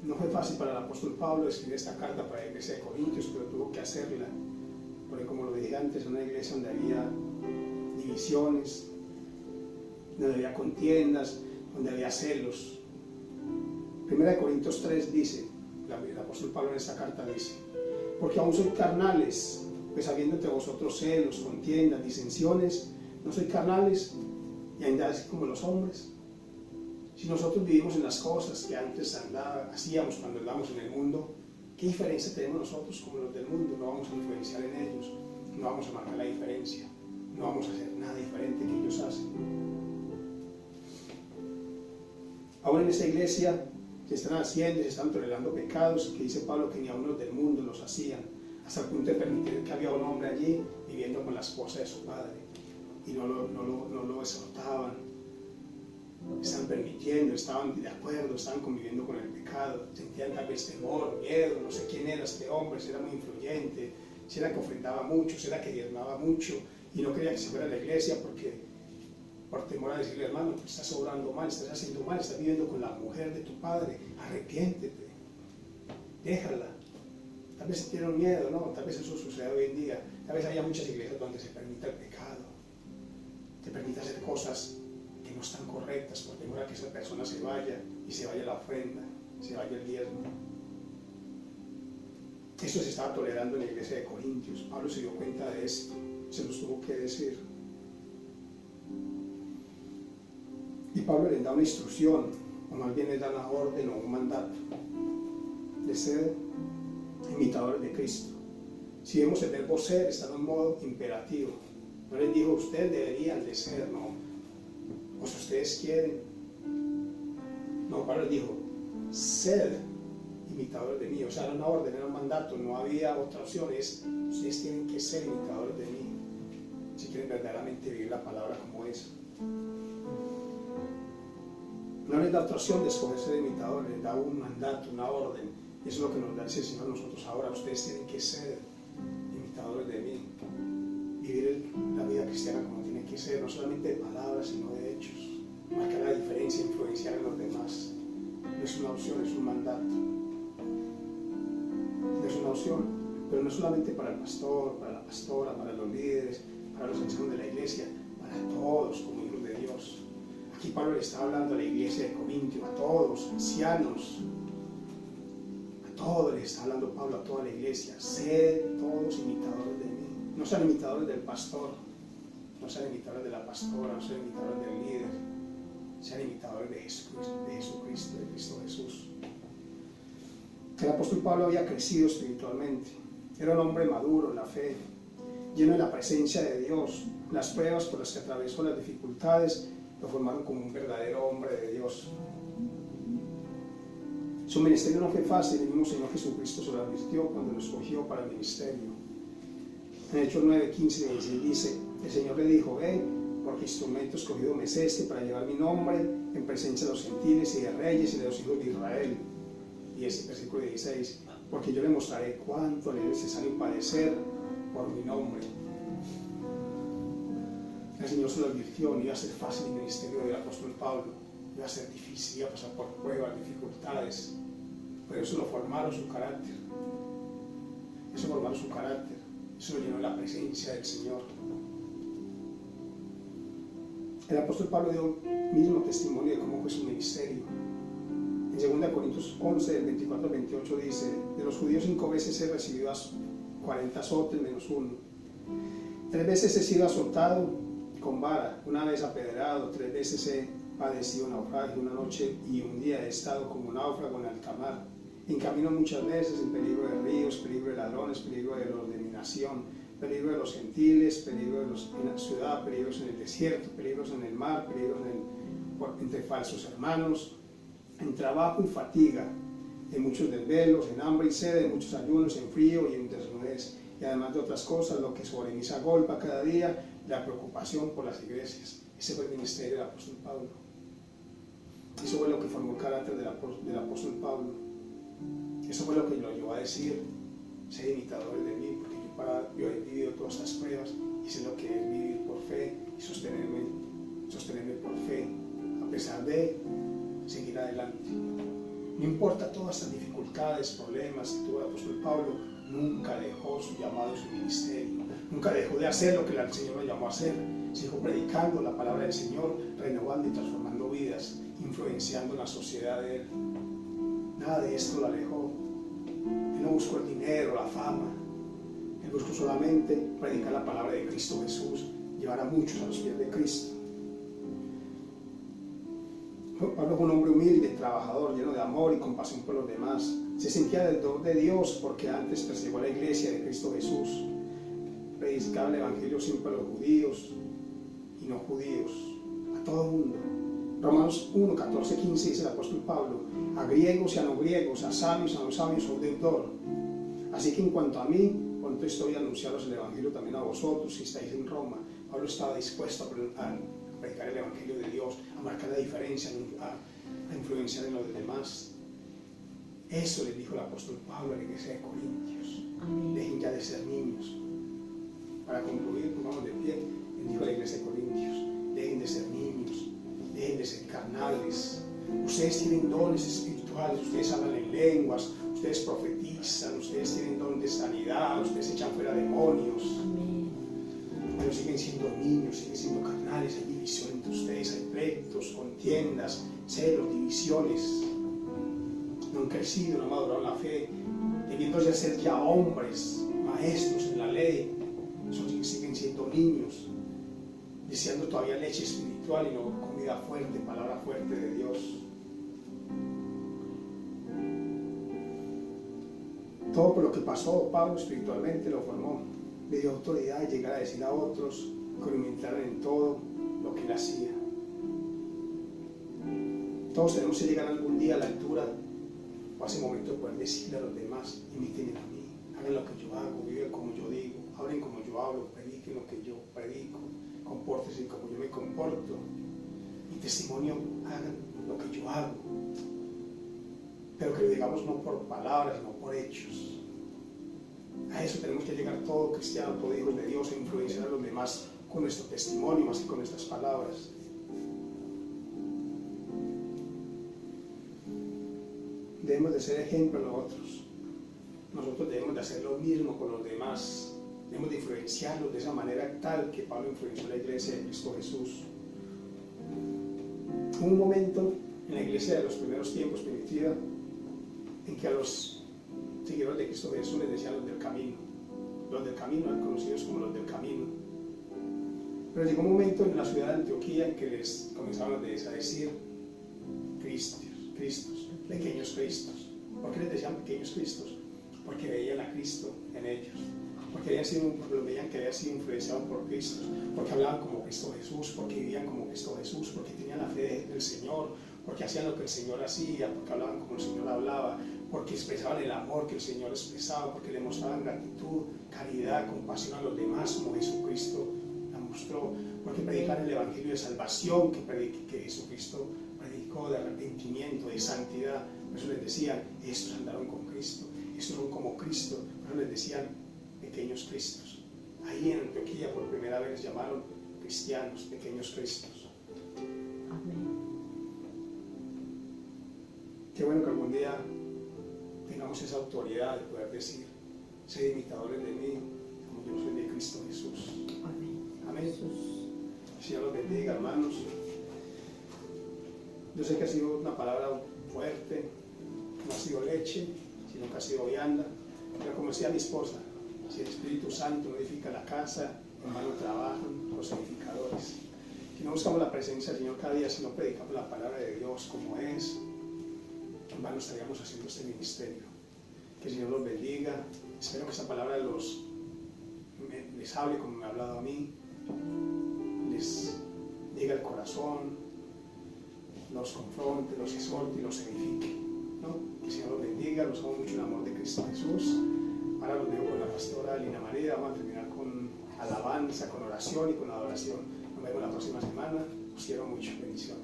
No fue fácil para el apóstol Pablo escribir esta carta para la iglesia de Corintios, pero tuvo que hacerla, porque como lo dije antes, era una iglesia donde había divisiones, donde había contiendas, donde había celos. 1 Corintios 3 dice, el apóstol Pablo en esta carta dice, porque aún sois carnales, pues habiendo entre vosotros celos, contiendas, disensiones, no sois carnales y andáis como los hombres. Si nosotros vivimos en las cosas que antes hacíamos cuando andábamos en el mundo, ¿qué diferencia tenemos nosotros como los del mundo? No vamos a influenciar en ellos, no vamos a marcar la diferencia, no vamos a hacer nada diferente que ellos hacen. Ahora en esa iglesia se están haciendo y se están tolerando pecados que dice Pablo que ni a uno del mundo los hacían, hasta el punto de permitir que había un hombre allí viviendo con la esposa de su padre y no lo exhortaban. Estaban permitiendo, estaban de acuerdo, estaban conviviendo con el pecado, sentían tal vez temor, miedo, no sé quién era este hombre, si era muy influyente, si era que ofrendaba mucho, si era que diezmaba mucho y no quería que se fuera a la iglesia porque por temor a decirle, hermano, estás obrando mal, estás haciendo mal, estás viviendo con la mujer de tu padre, arrepiéntete, déjala. Tal vez tienen miedo, ¿no? Tal vez eso sucede hoy en día, tal vez haya muchas iglesias donde se permita el pecado, te permite hacer cosas que no están correctas por temor a que esa persona se vaya y se vaya la ofrenda, se vaya el diezmo. Esto se estaba tolerando en la iglesia de Corintios. Pablo se dio cuenta de esto, se los tuvo que decir. Y Pablo les da una instrucción, o más bien les da una orden o un mandato de ser imitadores de Cristo. Si vemos el verbo ser, está en un modo imperativo. No les dijo, ustedes deberían de ser, no. O si ustedes quieren. No, Pablo les dijo, sed imitadores de mí. O sea, era una orden, era un mandato, no había otra opción. Ustedes tienen que ser imitadores de mí. Si quieren verdaderamente vivir la palabra como es. No les da otra opción de escoger ser imitadores, les da un mandato, una orden. Y eso es lo que nos da el Señor a nosotros ahora. Ustedes tienen que ser imitadores de mí. Vivir la vida cristiana como tiene que ser, no solamente de palabras, sino de hechos. Marcar la diferencia, influenciar a los demás. No es una opción, es un mandato. No es una opción, pero no solamente para el pastor, para la pastora, para los líderes, para los ancianos de la iglesia, para todos como hijos de Dios. Aquí Pablo le está hablando a la iglesia de Corintio, a todos, ancianos, a todos le está hablando Pablo, a toda la iglesia. Sed todos imitadores de mí. No sean imitadores del pastor, no sean imitadores de la pastora, no sean imitadores del líder, sean imitadores de Jesucristo, de Cristo Jesús. El apóstol Pablo había crecido espiritualmente, era un hombre maduro en la fe, lleno de la presencia de Dios. Las pruebas por las que atravesó, las dificultades, lo formaron como un verdadero hombre de Dios. Su ministerio no fue fácil, el mismo Señor Jesucristo se lo advirtió cuando lo escogió para el ministerio. En Hechos 9, 15 y 16 dice, el Señor le dijo, ve, porque instrumento escogido me es este para llevar mi nombre en presencia de los gentiles y de reyes y de los hijos de Israel. Y ese versículo 16, porque yo le mostraré cuánto le es necesario padecer por mi nombre. El Señor se lo advirtió, no iba a ser fácil el ministerio del apóstol Pablo, iba a ser difícil, iba a pasar por pruebas, dificultades, pero eso lo formaron su carácter, eso formaron su carácter, eso lo llenó de la presencia del Señor. El apóstol Pablo dio mismo testimonio de cómo fue su ministerio. En 2 Corintios 11, del 24 al 28 dice, de los judíos 5 veces he recibido 40 azotes menos uno. 3 veces he sido azotado con vara, 1 vez apedreado, 3 veces he padecido naufragio, 1 noche y 1 día he estado como náufrago en alta mar. En camino muchas veces, en peligro de ríos, peligro de ladrones, peligro de los de mi nación, peligro de los gentiles, peligro de los en la ciudad, peligros en el desierto, peligros en el mar, peligros entre falsos hermanos, en trabajo y fatiga, en muchos desvelos, en hambre y sed, en muchos ayunos, en frío y en desnudez, y además de otras cosas, lo que sobre mí se agolpa cada día, la preocupación por las iglesias. Ese fue el ministerio del apóstol Pablo. Eso fue lo que formó el carácter del apóstol Pablo. Eso fue lo que lo llevó a decir, ser imitadores de mí, porque yo he vivido todas estas pruebas y sé lo que es vivir por fe y sostenerme por fe, a pesar de seguir adelante. No importa todas estas dificultades, problemas que tuvo el apóstol Pablo, nunca dejó su llamado y su ministerio, nunca dejó de hacer lo que el Señor lo llamó a hacer. Siguió predicando la palabra del Señor, renovando y transformando vidas, influenciando la sociedad de él. Nada de esto lo alejó. Él no buscó el dinero, la fama. Él buscó solamente predicar la palabra de Cristo Jesús, llevar a muchos a los pies de Cristo. Pablo fue un hombre humilde, trabajador, lleno de amor y compasión por los demás. Se sentía deudor de Dios porque antes persiguió a la iglesia de Cristo Jesús. Predicaba el evangelio siempre a los judíos y no judíos, a todo el mundo. Romanos 1, 14, 15 dice el apóstol Pablo, a griegos y a no griegos, a sabios y a no sabios, soy deudor. Así que en cuanto a mí, pronto estoy a anunciaros el evangelio también a vosotros si estáis en Roma. Pablo estaba dispuesto a predicar el evangelio de Dios, a marcar la diferencia, a influenciar en los demás. Eso le dijo el apóstol Pablo a la iglesia de Corintios. Amén. Dejen ya de ser niños. Para concluir, pongamos de pie, le dijo a la iglesia de Corintios, dejen de ser niños, dejen de ser carnales. Ustedes tienen dones espirituales, ustedes hablan en lenguas, ustedes profetizan, ustedes tienen don de sanidad, ustedes echan fuera demonios. Amén. Pero siguen siendo niños, siguen siendo carnales, hay división entre ustedes, hay pleitos, contiendas, celos, divisiones. No han crecido, no han madurado en la fe, debiéndose ser ya hombres, maestros en la ley. Siguen siendo niños, deseando todavía leche espiritual y no comida fuerte, palabra fuerte de Dios. Todo por lo que pasó, Pablo espiritualmente lo formó. Le dio autoridad de llegar a decir a otros que lo imitaran en todo lo que él hacía. Todos tenemos que llegar algún día a la altura o a ese momento de poder decirle a los demás: imiten a mí, hagan lo que yo hago, viven como yo digo, hablen como yo hablo, prediquen lo que yo predico, compórtense como yo me comporto. Mi testimonio, hagan lo que yo hago, pero que lo digamos no por palabras, sino por hechos. A eso tenemos que llegar todo cristiano, todo hijo de Dios, a influenciar a los demás con nuestro testimonio más que con nuestras palabras. Debemos de ser ejemplo a los otros. Nosotros debemos de hacer lo mismo con los demás. Debemos de influenciarlos de esa manera tal que Pablo influenció a la iglesia de Cristo Jesús. Hubo un momento en la iglesia de los primeros tiempos primitiva en que a los seguidores de Cristo Jesús les decían los del camino. Los del camino eran conocidos como los del camino. Pero llegó un momento en la ciudad de Antioquía en que les comenzaron a decir Cristos, pequeños Cristos. ¿Por qué les decían pequeños Cristos? Porque veían a Cristo en ellos, porque lo veían que habían sido influenciados por Cristo, porque hablaban como Cristo Jesús, porque vivían como Cristo Jesús, porque tenían la fe del Señor, porque hacían lo que el Señor hacía, porque hablaban como el Señor hablaba, porque expresaban el amor que el Señor expresaba, porque le mostraban gratitud, caridad, compasión a los demás como Jesucristo la mostró, porque predicaban el Evangelio de salvación que Jesucristo predicó, de arrepentimiento, de santidad. Por eso les decían: estos andaron con Cristo, estos son como Cristo. Por eso les decían pequeños Cristos. Ahí en Antioquía por primera vez llamaron cristianos pequeños Cristos. Amén. Qué bueno que algún día tengamos esa autoridad de poder decir: sed imitadores de mí, como yo soy de Cristo Jesús. Amén. Amén. El Señor los bendiga, hermanos. Yo sé que ha sido una palabra fuerte, no ha sido leche, sino que ha sido vianda. Pero como decía mi esposa, si el Espíritu Santo no edifica la casa, en vano trabajan los edificadores. Si no buscamos la presencia del Señor cada día, si no predicamos la palabra de Dios como es, en vano estaríamos haciendo este ministerio. Que el Señor los bendiga. Espero que esa palabra les hable como me ha hablado a mí, les llegue al corazón, los confronte, los exhorte y los edifique, ¿no? Que el Señor los bendiga. Los amo mucho en el amor de Cristo Jesús. Ahora los dejo con la pastora Lina María. Vamos a terminar con alabanza, con oración y con adoración. Nos vemos la próxima semana. Os quiero mucho. Bendiciones.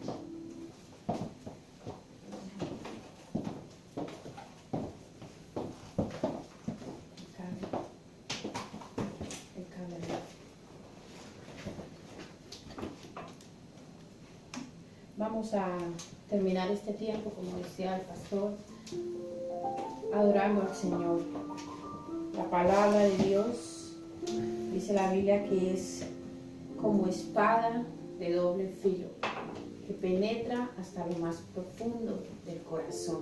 Vamos a terminar este tiempo, como decía el pastor, adorando al Señor. La palabra de Dios, dice la Biblia, que es como espada de doble filo, que penetra hasta lo más profundo del corazón.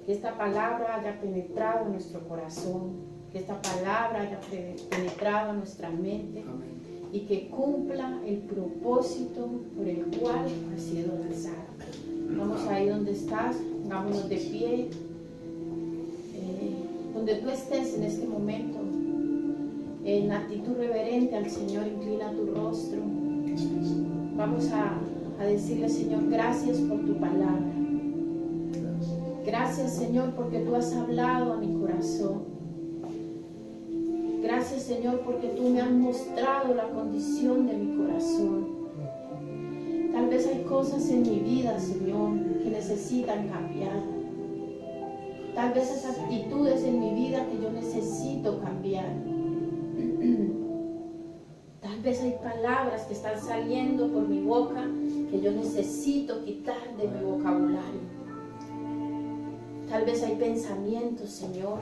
Que esta palabra haya penetrado en nuestro corazón, que esta palabra haya penetrado en nuestra mente. Amén. Y que cumpla el propósito por el cual ha sido lanzado. Vamos ahí donde estás, pongámonos de pie, donde tú estés en este momento, en actitud reverente al Señor, inclina tu rostro. Vamos a decirle: Señor, gracias por tu palabra. Gracias, Señor, porque tú has hablado a mi corazón. Gracias, Señor, porque tú me has mostrado la condición de mi corazón. Tal vez hay cosas en mi vida, Señor, que necesitan cambiar. Tal vez hay actitudes en mi vida que yo necesito cambiar. Tal vez hay palabras que están saliendo por mi boca que yo necesito quitar de mi vocabulario. Tal vez hay pensamientos, Señor,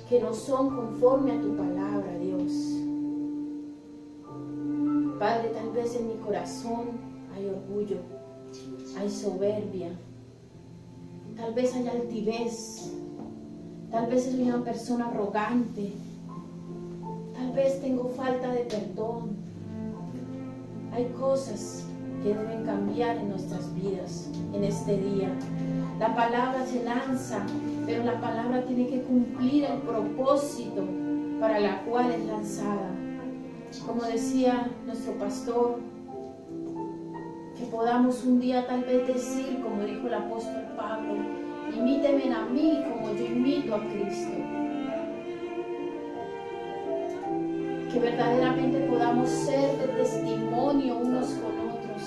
que no son conforme a tu palabra, Dios. Padre, tal vez en mi corazón hay orgullo, hay soberbia, tal vez hay altivez, tal vez soy una persona arrogante, tal vez tengo falta de perdón. Hay cosas que deben cambiar en nuestras vidas en este día. La palabra se lanza, pero la palabra tiene que cumplir el propósito para la cual es lanzada. Como decía nuestro pastor, que podamos un día tal vez decir, como dijo el apóstol Pablo, imítenme a mí como yo imito a Cristo. Que verdaderamente podamos ser de testimonio unos con otros.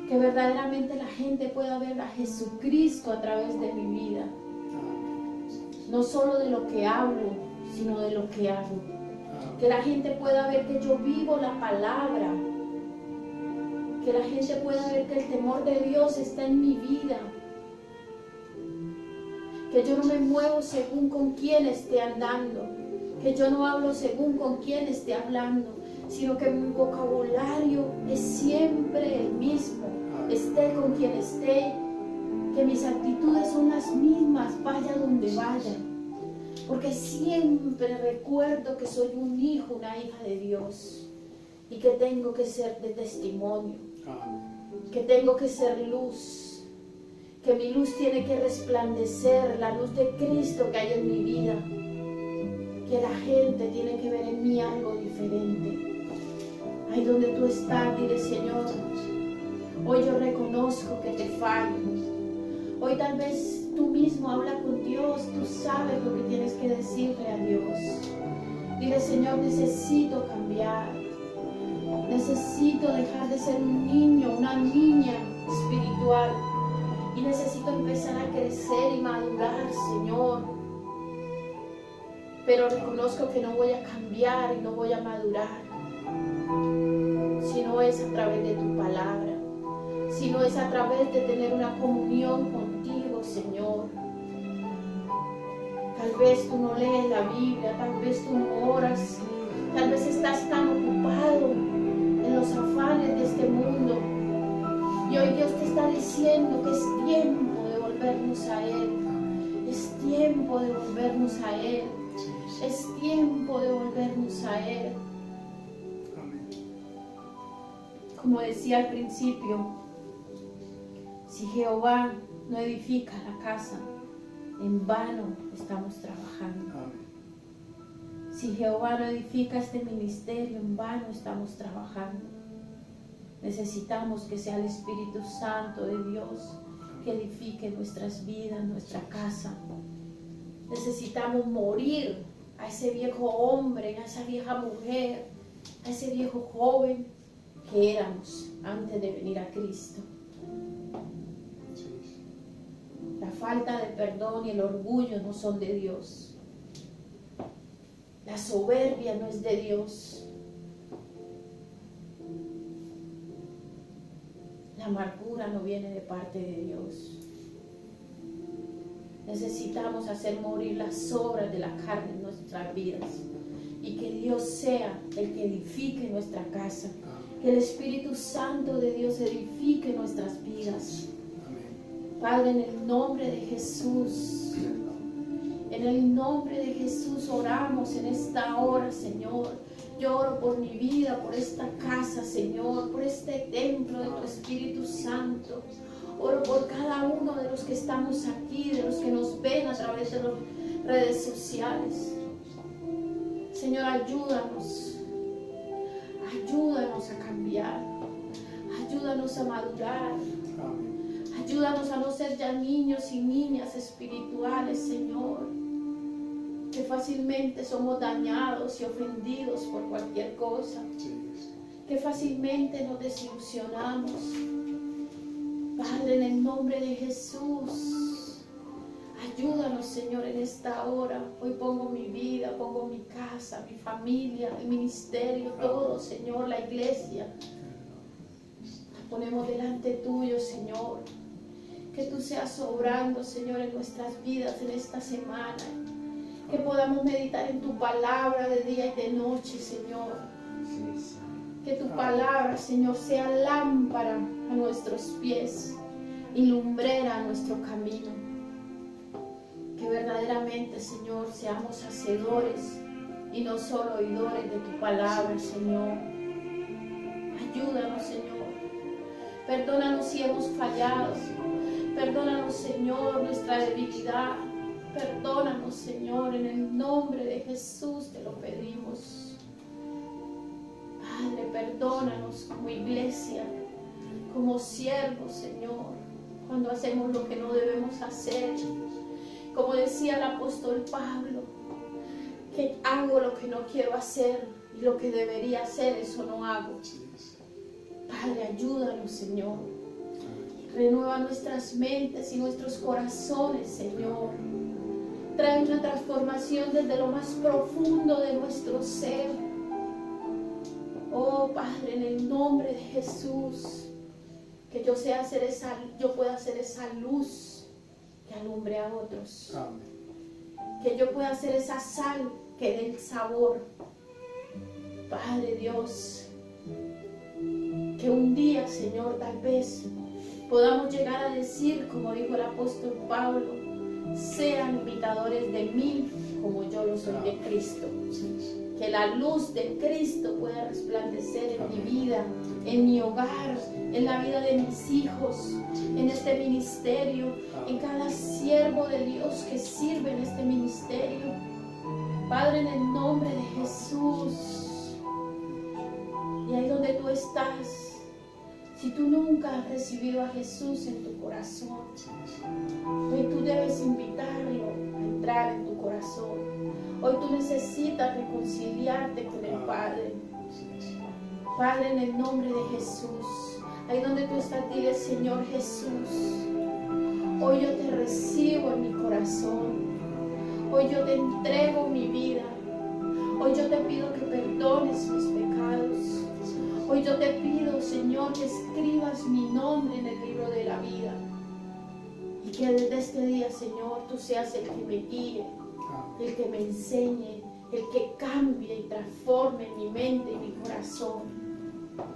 Que verdaderamente la gente pueda ver a Jesucristo a través de mi vida. No solo de lo que hablo, sino de lo que hago. Que la gente pueda ver que yo vivo la palabra. Que la gente pueda ver que el temor de Dios está en mi vida. Que yo no me muevo según con quién esté andando. Que yo no hablo según con quién esté hablando, sino que mi vocabulario es siempre el mismo, esté con quien esté, que mis actitudes son las mismas, vaya donde vaya, porque siempre recuerdo que soy un hijo, una hija de Dios, y que tengo que ser de testimonio, que tengo que ser luz, que mi luz tiene que resplandecer, la luz de Cristo que hay en mi vida. Que la gente tiene que ver en mí algo diferente. Ahí donde tú estás, dile: Señor, hoy yo reconozco que te fallo. Hoy tal vez tú mismo habla con Dios, tú sabes lo que tienes que decirle a Dios. Dile: Señor, necesito cambiar. Necesito dejar de ser un niño, una niña espiritual. Y necesito empezar a crecer y madurar, Señor. Pero reconozco que no voy a cambiar y no voy a madurar si no es a través de tu palabra, si no es a través de tener una comunión contigo, Señor. Tal vez tú no lees la Biblia, tal vez tú no oras, tal vez estás tan ocupado en los afanes de este mundo. Y hoy Dios te está diciendo que es tiempo de volvernos a Él, es tiempo de volvernos a Él. Es tiempo de volvernos a Él. Amén. Como decía al principio, si Jehová no edifica la casa, en vano estamos trabajando. Amén. Si Jehová no edifica este ministerio, en vano estamos trabajando. Necesitamos que sea el Espíritu Santo de Dios que edifique nuestras vidas, nuestra casa. Necesitamos morir a ese viejo hombre, a esa vieja mujer, a ese viejo joven que éramos antes de venir a Cristo. La falta de perdón y el orgullo no son de Dios. La soberbia no es de Dios. La amargura no viene de parte de Dios. Necesitamos hacer morir las obras de la carne en nuestras vidas y que Dios sea el que edifique nuestra casa, que el Espíritu Santo de Dios edifique nuestras vidas. Padre, en el nombre de Jesús, en el nombre de Jesús oramos en esta hora, Señor. Yo oro por mi vida, por esta casa, Señor, por este templo de tu Espíritu Santo. Oro por cada uno de los que estamos aquí, de los que nos ven a través de las redes sociales. Señor, ayúdanos. Ayúdanos a cambiar. Ayúdanos a madurar. Ayúdanos a no ser ya niños y niñas espirituales, Señor. Que fácilmente somos dañados y ofendidos por cualquier cosa. Que fácilmente nos desilusionamos. Padre, en el nombre de Jesús, ayúdanos, Señor, en esta hora. Hoy pongo mi vida, pongo mi casa, mi familia, el ministerio, todo, Señor, la iglesia. La ponemos delante tuyo, Señor. Que tú seas obrando, Señor, en nuestras vidas en esta semana. Que podamos meditar en tu palabra de día y de noche, Señor. Que tu palabra, Señor, sea lámpara a nuestros pies y lumbrera a nuestro camino. Que verdaderamente, Señor, seamos hacedores y no solo oidores de tu palabra, Señor. Ayúdanos, Señor. Perdónanos si hemos fallado. Perdónanos, Señor, nuestra debilidad. Perdónanos, Señor, en el nombre de Jesús te lo pedimos. Padre, perdónanos como iglesia, como siervos, Señor, cuando hacemos lo que no debemos hacer. Como decía el apóstol Pablo, que hago lo que no quiero hacer y lo que debería hacer, eso no hago. Padre, ayúdanos, Señor. Renueva nuestras mentes y nuestros corazones, Señor. Trae una transformación desde lo más profundo de nuestro ser. Oh, Padre, en el nombre de Jesús, que yo pueda ser esa luz que alumbre a otros. Amén. Que yo pueda ser esa sal que dé el sabor. Padre Dios, que un día, Señor, tal vez podamos llegar a decir, como dijo el apóstol Pablo, sean imitadores de mí como yo lo soy de Cristo. Que la luz de Cristo pueda resplandecer en mi vida, en mi hogar, en la vida de mis hijos, en este ministerio, en cada siervo de Dios que sirve en este ministerio. Padre, en el nombre de Jesús. Y ahí donde tú estás, si tú nunca has recibido a Jesús en tu corazón, hoy tú debes invitarlo a entrar en tu corazón. Hoy tú necesitas reconciliarte con el Padre. Padre, en el nombre de Jesús, ahí donde tú estás, dile: Señor Jesús, hoy yo te recibo en mi corazón. Hoy yo te entrego mi vida. Hoy yo te pido que perdones mis pecados. Hoy yo te pido, Señor, que escribas mi nombre en el libro de la vida. Y que desde este día, Señor, tú seas el que me guíe, el que me enseñe, el que cambie y transforme mi mente y mi corazón.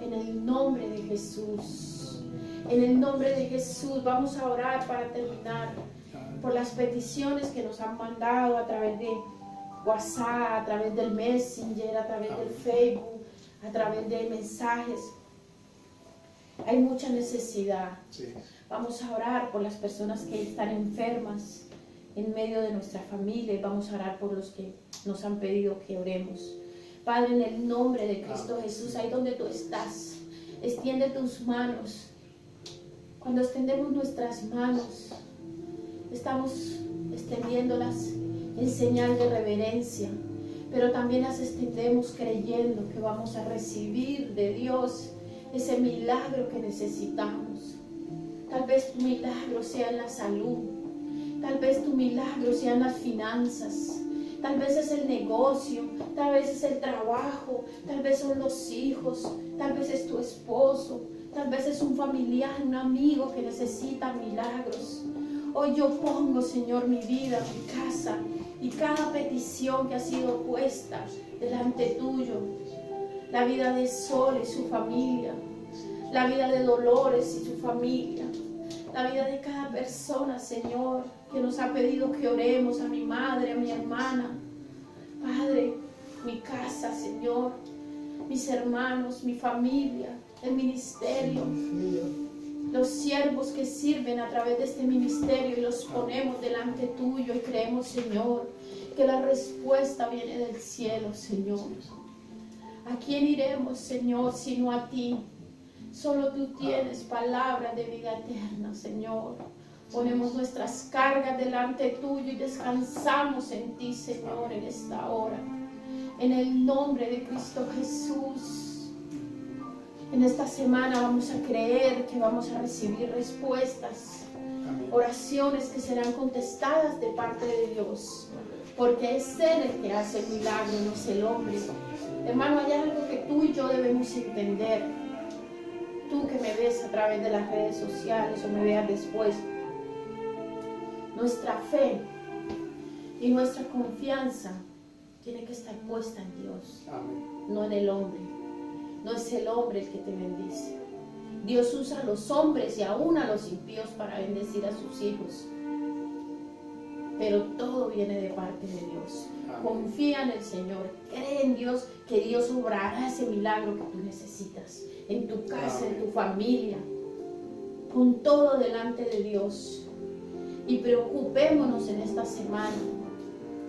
En el nombre de Jesús. En el nombre de Jesús vamos a orar para terminar por las peticiones que nos han mandado a través de WhatsApp, a través del Messenger, a través del Facebook, a través de mensajes. Hay mucha necesidad. Vamos a orar por las personas que están enfermas en medio de nuestra familia y vamos a orar por los que nos han pedido que oremos. Padre, en el nombre de Cristo Jesús, ahí donde tú estás, extiende tus manos. Cuando extendemos nuestras manos, estamos extendiéndolas en señal de reverencia, pero también las extendemos creyendo que vamos a recibir de Dios ese milagro que necesitamos. Tal vez tu milagro sea en la salud, tal vez tu milagro sea en las finanzas, tal vez es el negocio, tal vez es el trabajo, tal vez son los hijos, tal vez es tu esposo, tal vez es un familiar, un amigo que necesita milagros. Hoy yo pongo, Señor, mi vida, mi casa y cada petición que ha sido puesta delante tuyo. La vida de Sol y su familia, la vida de Dolores y su familia, la vida de cada persona, Señor, que nos ha pedido que oremos, a mi madre, a mi hermana. Padre, mi casa, Señor, mis hermanos, mi familia, el ministerio, los siervos que sirven a través de este ministerio, y los ponemos delante tuyo y creemos, Señor, que la respuesta viene del cielo, Señor. ¿A quién iremos, Señor, sino a ti? Solo tú tienes palabras de vida eterna, Señor. Ponemos nuestras cargas delante tuyo y descansamos en ti, Señor, en esta hora. En el nombre de Cristo Jesús. En esta semana vamos a creer que vamos a recibir respuestas, oraciones que serán contestadas de parte de Dios, porque es Él el que hace el milagro, no es el hombre. Hermano, hay algo que tú y yo debemos entender. Tú que me ves a través de las redes sociales o me veas después, nuestra fe y nuestra confianza tiene que estar puesta en Dios, no en el hombre. No es el hombre el que te bendice. Dios usa a los hombres y aún a los impíos para bendecir a sus hijos. Pero todo viene de parte de Dios. Confía en el Señor. Cree en Dios, que Dios obrará ese milagro que tú necesitas. En tu casa, en tu familia. con todo delante de Dios. Y preocupémonos en esta semana,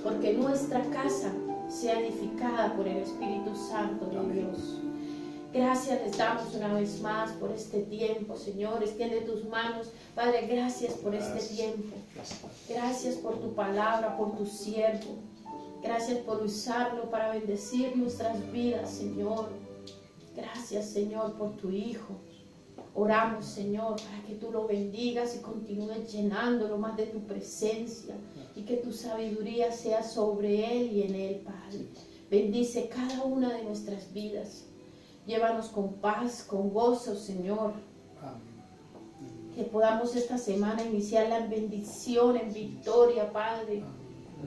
porque nuestra casa sea edificada por el Espíritu Santo de Dios. Gracias les damos una vez más por este tiempo, Señor. Extiende tus manos. Padre, gracias por este tiempo. Gracias por tu palabra, por tu siervo. Gracias por usarlo para bendecir nuestras vidas, Señor. Gracias, Señor, por tu Hijo. Oramos, Señor, para que tú lo bendigas y continúes llenándolo más de tu presencia y que tu sabiduría sea sobre él y en él, Padre. Bendice cada una de nuestras vidas. Llévanos con paz, con gozo, Señor. Que podamos esta semana iniciarla en bendición, en victoria, Padre.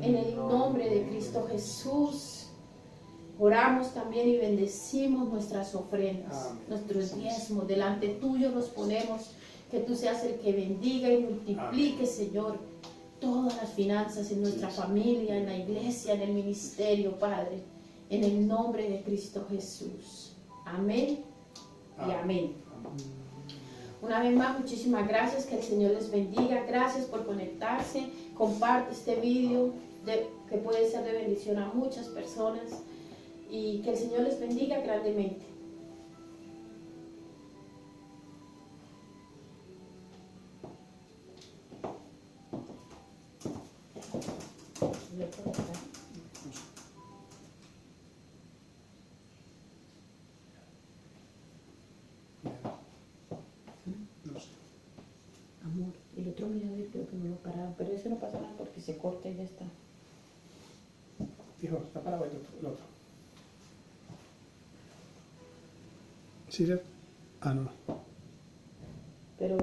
En el nombre de Cristo Jesús. Oramos también y bendecimos nuestras ofrendas, nuestros diezmos. Delante tuyo los ponemos. Que tú seas el que bendiga y multiplique, Señor, todas las finanzas en nuestra familia, en la iglesia, en el ministerio, Padre. En el nombre de Cristo Jesús. Amén y amén. Una vez más, muchísimas gracias, que el Señor les bendiga. Gracias por conectarse. Comparte este video que puede ser de bendición a muchas personas. Y que el Señor les bendiga grandemente. Amor, el otro mirador creo que me lo pararon, pero ese no pasa nada porque se corta y ya está. Dijo, está parado el otro. ¿Sí? Ah, no. Pero